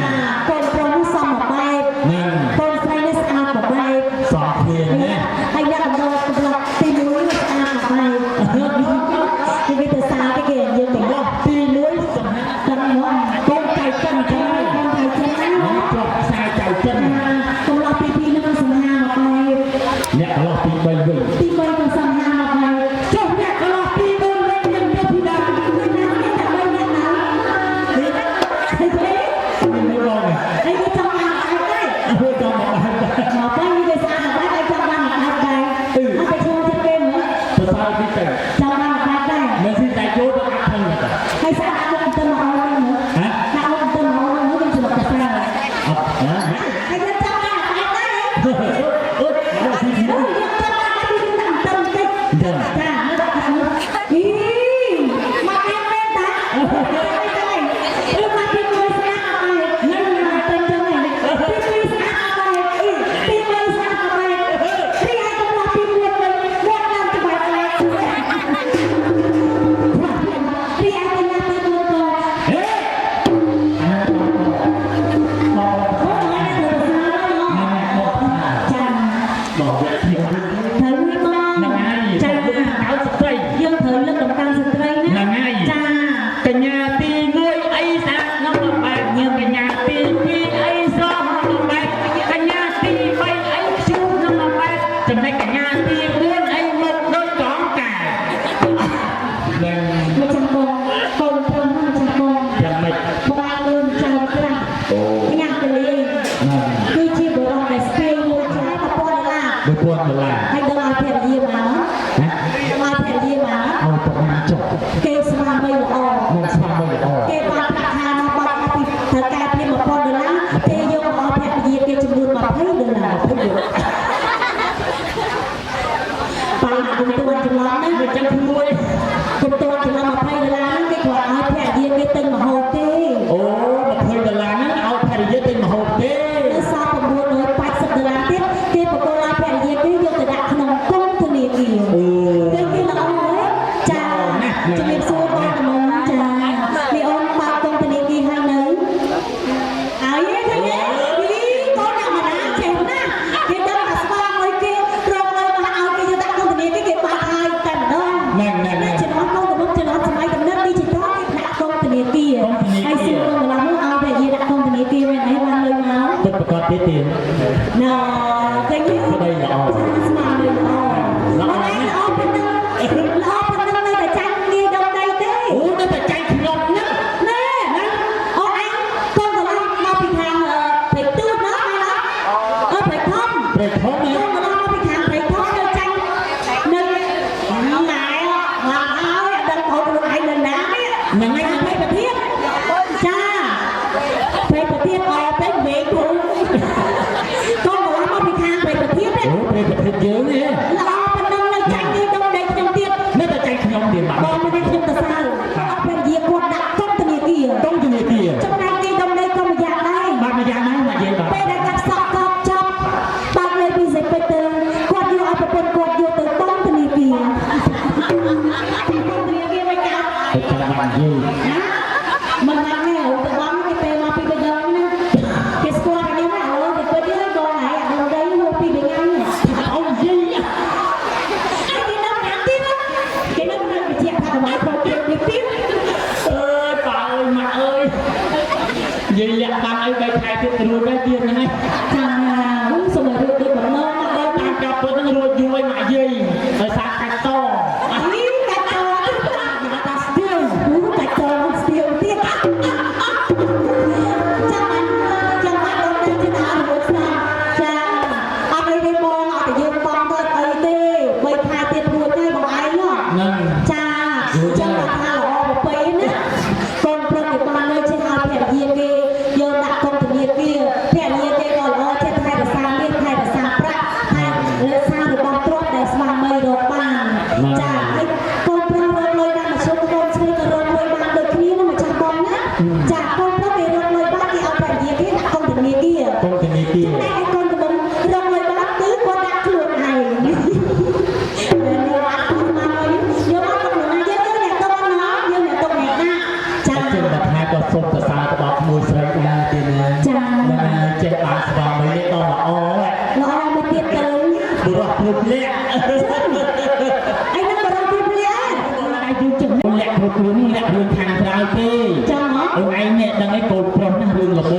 Speaker 1: កូនប្រុសនោះសមមួយបែបកូនស្រីនេះស្អាតមួយបែប
Speaker 9: សំគ្នាណា
Speaker 1: ហើយអ្នកកំដរកំឡោះទី1នេះស្អាតមួយបែបគេវិទ្យាសាស្ត្រគេយើងកំឡោះទី1សម្រាប់ដឹងមកកូនចៅចិនចាកូនចៅចិនណា
Speaker 9: ជាប់ខ្សែចៅចិន
Speaker 1: កំឡោះទី2នឹងសម្ហាមួយបែប
Speaker 9: អ្នកកំឡោះទី3វិញ
Speaker 1: ទី3នឹងសម្ហាមួយបែបចុះអ្នកកំឡោះទី4វិញយើងទៅពីដើមណាតែ3អ្នកណានេះ
Speaker 9: មិនបង
Speaker 1: អីគេចង់បានអត់ទេ
Speaker 9: ធ្វើចង់បាន
Speaker 1: មកពេលនេះស្អាតបែបអីចង់បានអត់ដែរទៅខ្លួនទៀតគេមើល
Speaker 9: ទៅសើទីទៅ
Speaker 1: ចង់បានអត់ដែរ
Speaker 9: មិនស៊ីតែចូលទៅអាប់ហ្នឹងទៅ
Speaker 1: ហើយស្អាតមកទៅមកអស់ហ្នឹងហ៎ដាក់មកទៅមកហ្នឹងខ្ញុំជិះទៅស្អាត
Speaker 9: អត់ហ៎
Speaker 1: ហើយខ្ញុំចង់បានអត់ដែរ
Speaker 9: អត់មកស៊ីទី
Speaker 1: ខ្ញុំចង់បានទីតាមទៅតិចចាមើលដាក់ខាងនេះអីមកឯងមែនតាអឺមកពីមួយស្អាតហើយនឹងទៅចឹងហើយពីស្អាតហើយអីពីមួយស្អាតហើយពីឲ្យកំឡោះពីមួយវិញមកតាមច្បាប់ខ្លាចពីឲ្យកញ្ញាទៅមួយទៅ
Speaker 9: ហេบอกว่าที่เขา
Speaker 1: ត្រូវនេះបង
Speaker 9: ហ្នឹងហើយចាកៅស្ត្រី
Speaker 1: យើងត្រូវលើកតម្កើងស្ត្រីណា
Speaker 9: ហ្នឹងហើយ
Speaker 1: ចា
Speaker 9: កញ្ញាទី1អីស្អាតក្នុងបែបយើងកញ្ញាទី2អីស្រស់ក្នុងបែបកញ្ញាទី3អីខ្ជូរក្នុងបែបចំណែកកញ្ញាទី4អីមកដូចកងកានឹង
Speaker 1: មកចាំបងកូនប្រុសមកចាំបង
Speaker 9: យ៉ាងម៉េច
Speaker 1: បងលឿនចៅខ្លះញ៉ាំទៅលេងគឺជាបរិបទដែលស្ពេងមួយឆ្លៃ
Speaker 9: $1000
Speaker 1: ហើយដល់ឲ្យភរិយាមក
Speaker 9: ណា
Speaker 1: ឲ្យភរិយាមក
Speaker 9: ឲ្យប្រមាណចុះ
Speaker 1: គេស្វាមីល្អ
Speaker 9: មកស្វាមីល្អ
Speaker 1: គេបានប្រាថ្នាមកបាត់ពីត្រូវការព្រាម$1000គេយកមកឲ្យភរិយាគេចំនួន$20បាយគុំទួនច្រឡំណាវាចាំមួយគុំទួនច្រឡំ$20ហ្នឹងគេគ្រាន់ឲ្យភរិយាគេទិញម្ហូបទេ
Speaker 9: អូ$20ហ្នឹងឲ្យភរិយាទិញម្ហូបទេ
Speaker 1: នៅសល់$980ទៀតគេបកគោឲ្យភរិយាគេយកទៅដាក់ក្នុងកុងធនាគារគេល្អណាស់ចាជំរាបសួរបងដំណងចានេះអូនបើកកុងធនាគារហើយនៅហើយទេឃើញទេកូនដាក់មកណាចេះណាគេដឹងថាស្វាមួយគេរកឲ្យមកឲ្យគេយកដាក់កុងធនាគារគេបើកហើយតែម្ដង
Speaker 9: ហ្នឹង
Speaker 1: ចំណងកុងចំណងសម័យទំនើប digital គេដាក់កុងធនាគារហើយសួរមកម្ល៉េះមកឲ្យភរិយាដាក់កុងធនាគារវិញអីបានលុយមក
Speaker 9: ទឹកប្រកាសទៀតទេ
Speaker 1: ណាតែគេ
Speaker 9: ស្ដីល្អ
Speaker 1: ស្មារតីល្អល្អប៉ុណ្ណឹងនៅតែចាញ់ងាយដល់ដៃទេ
Speaker 9: អូនៅតែចាញ់ខ្ញុំណា
Speaker 1: ណាអូអញកូនកន្លងមកពីខាងព្រៃទូតណាអូព្រៃធំ
Speaker 9: នេះ
Speaker 1: កូនកន្លងមកពីខាងព្រៃធំនៅចាញ់នៅណែមកហើយអត់ដឹងកូនខ្លួនឯងនៅណានេះ
Speaker 9: ហ្នឹងហើយ
Speaker 1: ព្រៃប្រធានចាព្រៃប្រធានអត់ទៅវែងព្រោះកូនកន្លងមកពីខាងព្រៃប្រធានទេ
Speaker 9: អូព្រៃប្រធានយើងទេ
Speaker 1: ល្អប៉ុណ្ណឹងនៅចាញ់នេះដល់ដៃខ្ញុំទៀត
Speaker 9: នៅតែចាញ់ខ្ញុំទៀតបាទ
Speaker 1: បងមិនខ្ញុំទៅសើអត់ភរិយាគាត់ដាក់កុងធនាគារ
Speaker 9: ចំណែកទី
Speaker 1: ដុំដីក៏ម្យ៉ាងដែរ
Speaker 9: បាទម្យ៉ាងដែរមកនិយាយបាទ
Speaker 1: ពេលដែលកាត់សក់កប់ចប់បើកលេខពីសេពេទៅគាត់យកឲ្យប្រពន្ធគាត់យកទៅកុងធនាគារកុងធនាគារមិនកាត់
Speaker 9: ទៅចាំបានយូរ
Speaker 1: ណាមិនបានទេទៅបងគេពេលមកពីបយងណាគេស្គាល់ខ្ញុំណាអូទៅពេលនេះបងហើយអាដីមកពីបយង
Speaker 9: អូយី
Speaker 1: គេដល់ណាទៀតគេដល់ណាវិជាថាមកប្រពន្ធទៀត
Speaker 9: អើយប៉ាអើយម៉ាក់អើយនិយាយលាក់បានអី3ខែទៀតរួចហើយទៀតហ្នឹងហើយ
Speaker 1: ចាសូមឲ្យរួចដូចបំណង ไอ้นั่นก็เราเปลี่ยน
Speaker 9: ไอ้ยืนจังแหละคนอื่นนี่แหละเรื่องทางเราเต้จังเหรอไอ้เนี่ยดังไอ้โกนพร้อมนะเรื่องระบ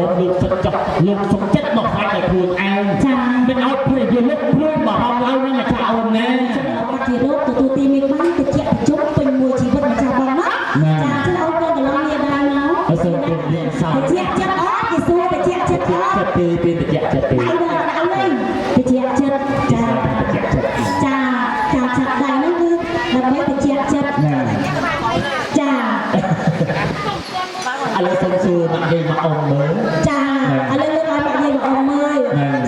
Speaker 9: บลูกสัจจะลูกสมจัดบอกไปแต่คุณไอ้จังเป็นเอาเพื่อยืนเล็กเพื่อบอกเอาเรานั่นแหละชาวนะ
Speaker 1: จีโร่ตัวตีมีบ้านแต่เจี๊ยบจุ๊บเป็นมวยชีวิตมันชาวบ้านนะจ้าฉันเอาเรื่องกับเราเรียนได้เนาะ
Speaker 9: เอาเสริมเรียนสาว
Speaker 1: แต่เจี๊ยบจัดอ๋อแต่สู้แต่เจี๊ยบจัดอ๋อ
Speaker 9: จะตีเป็นแต่จะตี
Speaker 1: ไอ้เด็กเอาเลยแต่เจี๊ยบจัดจ้าจ้าจ้าจัดได้นั่นคือแบบนี้แต่เจี๊ยบจัดจ้า
Speaker 9: อะไรสมสูมาเองมาองมือ
Speaker 1: จ้าอะไรเรื่องอะไรแบบนี้มาองมือ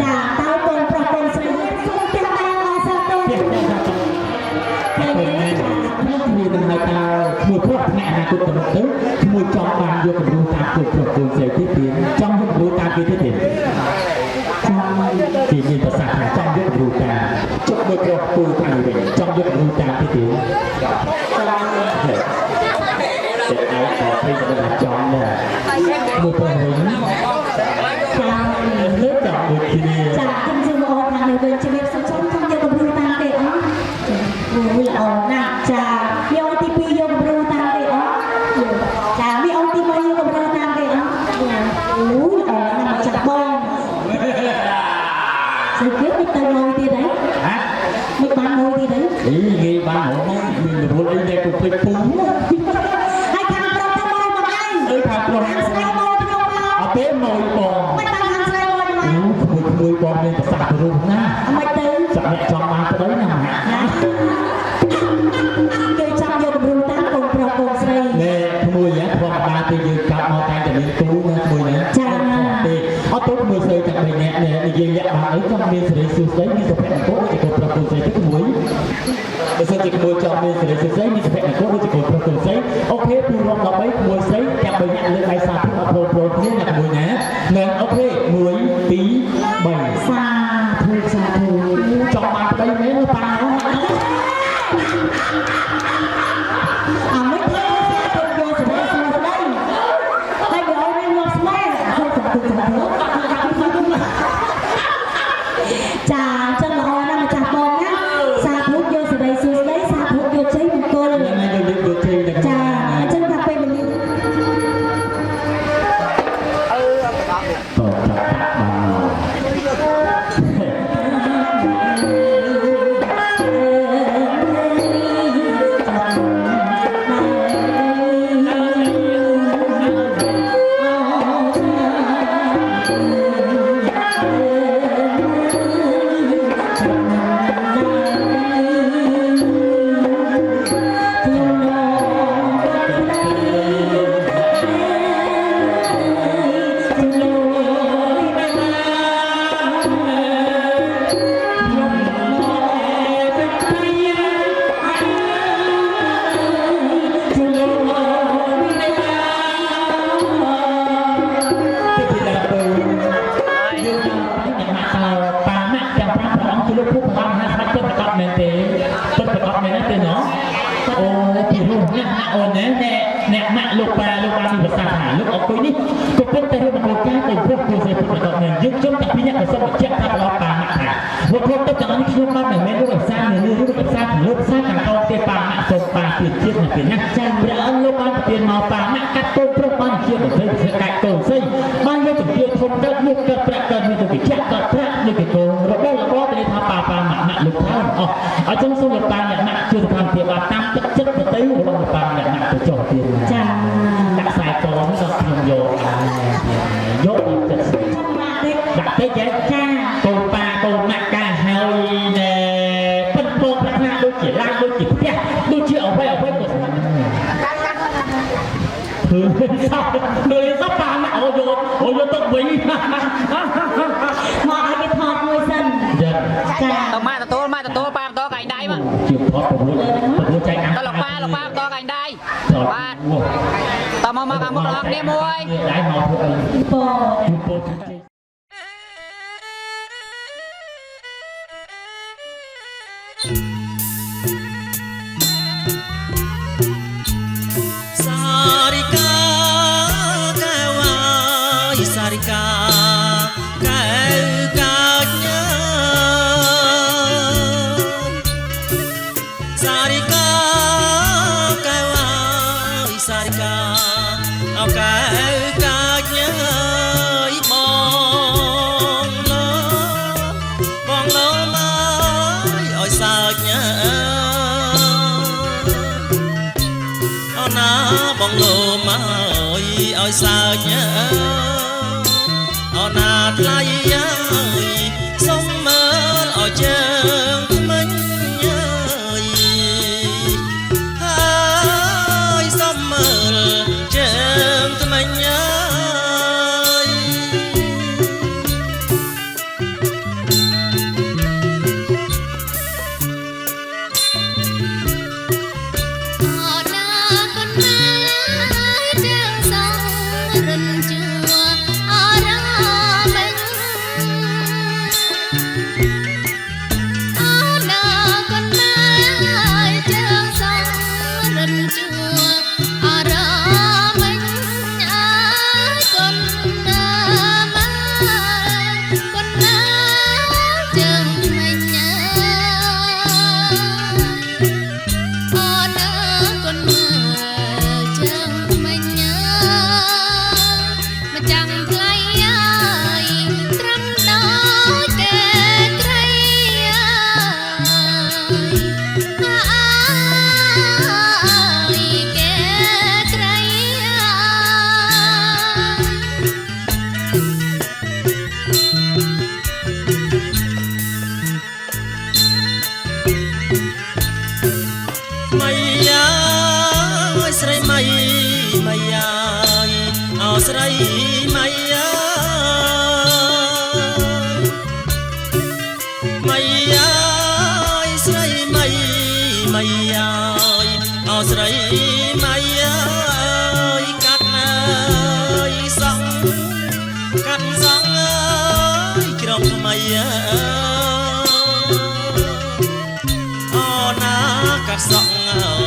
Speaker 1: จ้าเต้าปนประปนสมุนสู้เพียงแต่มาซาโต้เพียงแต่
Speaker 9: มีเป็นไงตามือพวกแม่นาคุณกำลังตึ้งมือจองบางโยกับดูตามกดเสียที่เปลี่ยนจองยกดูตามที่เปลี่ยนที่มีภาษาจองยกดูตามจบโดยตัวปูไทยเป็นจองยกดูตามที่เปลี่ยนเด็กไอ้ขอให้กระดาษจองเนี่ยมือเปิดหินเลือดจับมือทีนี้
Speaker 1: จากจริงๆออกทางในเวรชีวิตส้มๆทำเยอะกับดูตามเด็กอ๋อโอ้ยออกหนักจ้ามีองทีพีโยกับดูตามเด็กอ๋อจ้ามีองทีพีโยกับดูตามเด็กอ๋อโอ้ยออกหนักจับบอลsự kiếnไม่ตายทีไหนไม่บานทีไหน
Speaker 9: อีเงี้ยบ้าหัวมันมีหนูไอ้เด็กกูไปปุ้ง
Speaker 1: ให้ทางเราทำไมมาไง
Speaker 9: ทางเรา
Speaker 1: ทางสายโมยเรา
Speaker 9: เอาเต้มอยปอง
Speaker 1: ไม่ทางสายโมยมา
Speaker 9: ขโมยปองเป็นภาษารุ่งนะ
Speaker 1: ไม่ตื่น
Speaker 9: จะแม่จอมมาไปได้หนา
Speaker 1: เคยจำโยกับดูตามคนโปรโกสเลย
Speaker 9: เนี่ยขโมยเนี่ยพอมาตียืนกับมอแต่จะมีตู้นะขโมยเนี่ย
Speaker 1: จ้า
Speaker 9: ตีเอาตู้มือเซยจากใบเนี่ยเนี่ยยืนเนี่ยมาไอ้ก็มีสิ่งสุดท้ายมีสเปนโก้จะโกนโปรโกสที่ขโมยเซยจะขโมยจอมมีสิ่งสุดท้ายมีสเปนโก้จะโกนโปรโกสโอเคปูรองเราไปขโมยเซยจากใบเนี่ยเลยใบซาที่มาโปรเนี่ยนะขโมยนะเนี่ยโอเคมวยตีใบ
Speaker 1: ซาถูกซาถูก
Speaker 9: จอมมาไปไหมล่ะป้า
Speaker 1: ไม่เท่ถูกโยนสุดท้ายสุดท้ายให้เดี๋ยวไม่ยอมสมัยเขาจะถูกจะถูกจ้าจังหวะนั้นมาจากบอลนะซาถูกโยนสุดท้ายสุดท้ายซาถูกโยนใช้เป็นตัวเลยจ้าจังหวะเป็นแบบนี้
Speaker 9: ต่อจากบ้านลูกปลามีภาษาหาลูกออกไปนี่ก็เป็นแต่เรื่องมันการเป็นพวกตัวเสียผลประกอบเงินยึดจนแต่พี่เนี่ยก็สมบูรณ์เจ็บตาเราปลาหนักหาว่าพวกต้นจากนั้นที่ลูกมาเหมือนแม่ลูกแบบสร้างเนื้อลูกแบบสร้างลูกสร้างการเอาเตะปลาหนักส่งปลาเปลี่ยนเทียบหนักเปลี่ยนนักจ้างเวลาลูกมาเปลี่ยนมาปลาหนักกัดต้นพวกบ้านเทียบแบบเสียกายโกงซิบ้านเราถึงเทียบทนได้ลูกกระแปะกันมีตัวกี่แฉกกระแปะลูกกี่โกงเราได้เราก็ได้ทำปลาหนักลูกเท่าเอาจังสมบูรณ์ปลาหนักช่วยทำเทียบปลาตั้งจัดมาเตี้ยเราปลาหนักตัวจ่อเทียบจ้าดักสายโกงก็ทำโยโยกจัดดักเตะจ้าโกงปลาโกงหนักกาเฮาเนี่ยเป็นโกงพระนาดูจีร่างดูจีเพี้ยดูจีเอาไว้หมดคือเลยซับปางนะโอ้ยต้องวิ่ง
Speaker 1: มาให้ทอดมวยสั้น
Speaker 7: จ้าต้องมาตัวปลาตัวไก่ได้มั้ง
Speaker 9: จีบพอดผมใจอ่ะ
Speaker 7: ตลกปลาตัวไก่ได้ปลาต่อมาหมดหลักเนี่ยมวย
Speaker 9: ได้หมด
Speaker 1: โป
Speaker 8: Sarika kawai sarika kau kanya ញអូនណាបងលោមកឲ្យសើចអូនណាថ្លៃសុំមើលឲ្យជើងថ្មិញហើយសុំមើលជើងថ្មិញស្រីម៉ៃម៉ៃស្រីម៉ៃម៉ៃអូស្រីម៉ៃកាត់ណាយសងកាត់សងក្រុមថ្មីអូណាកាត់សង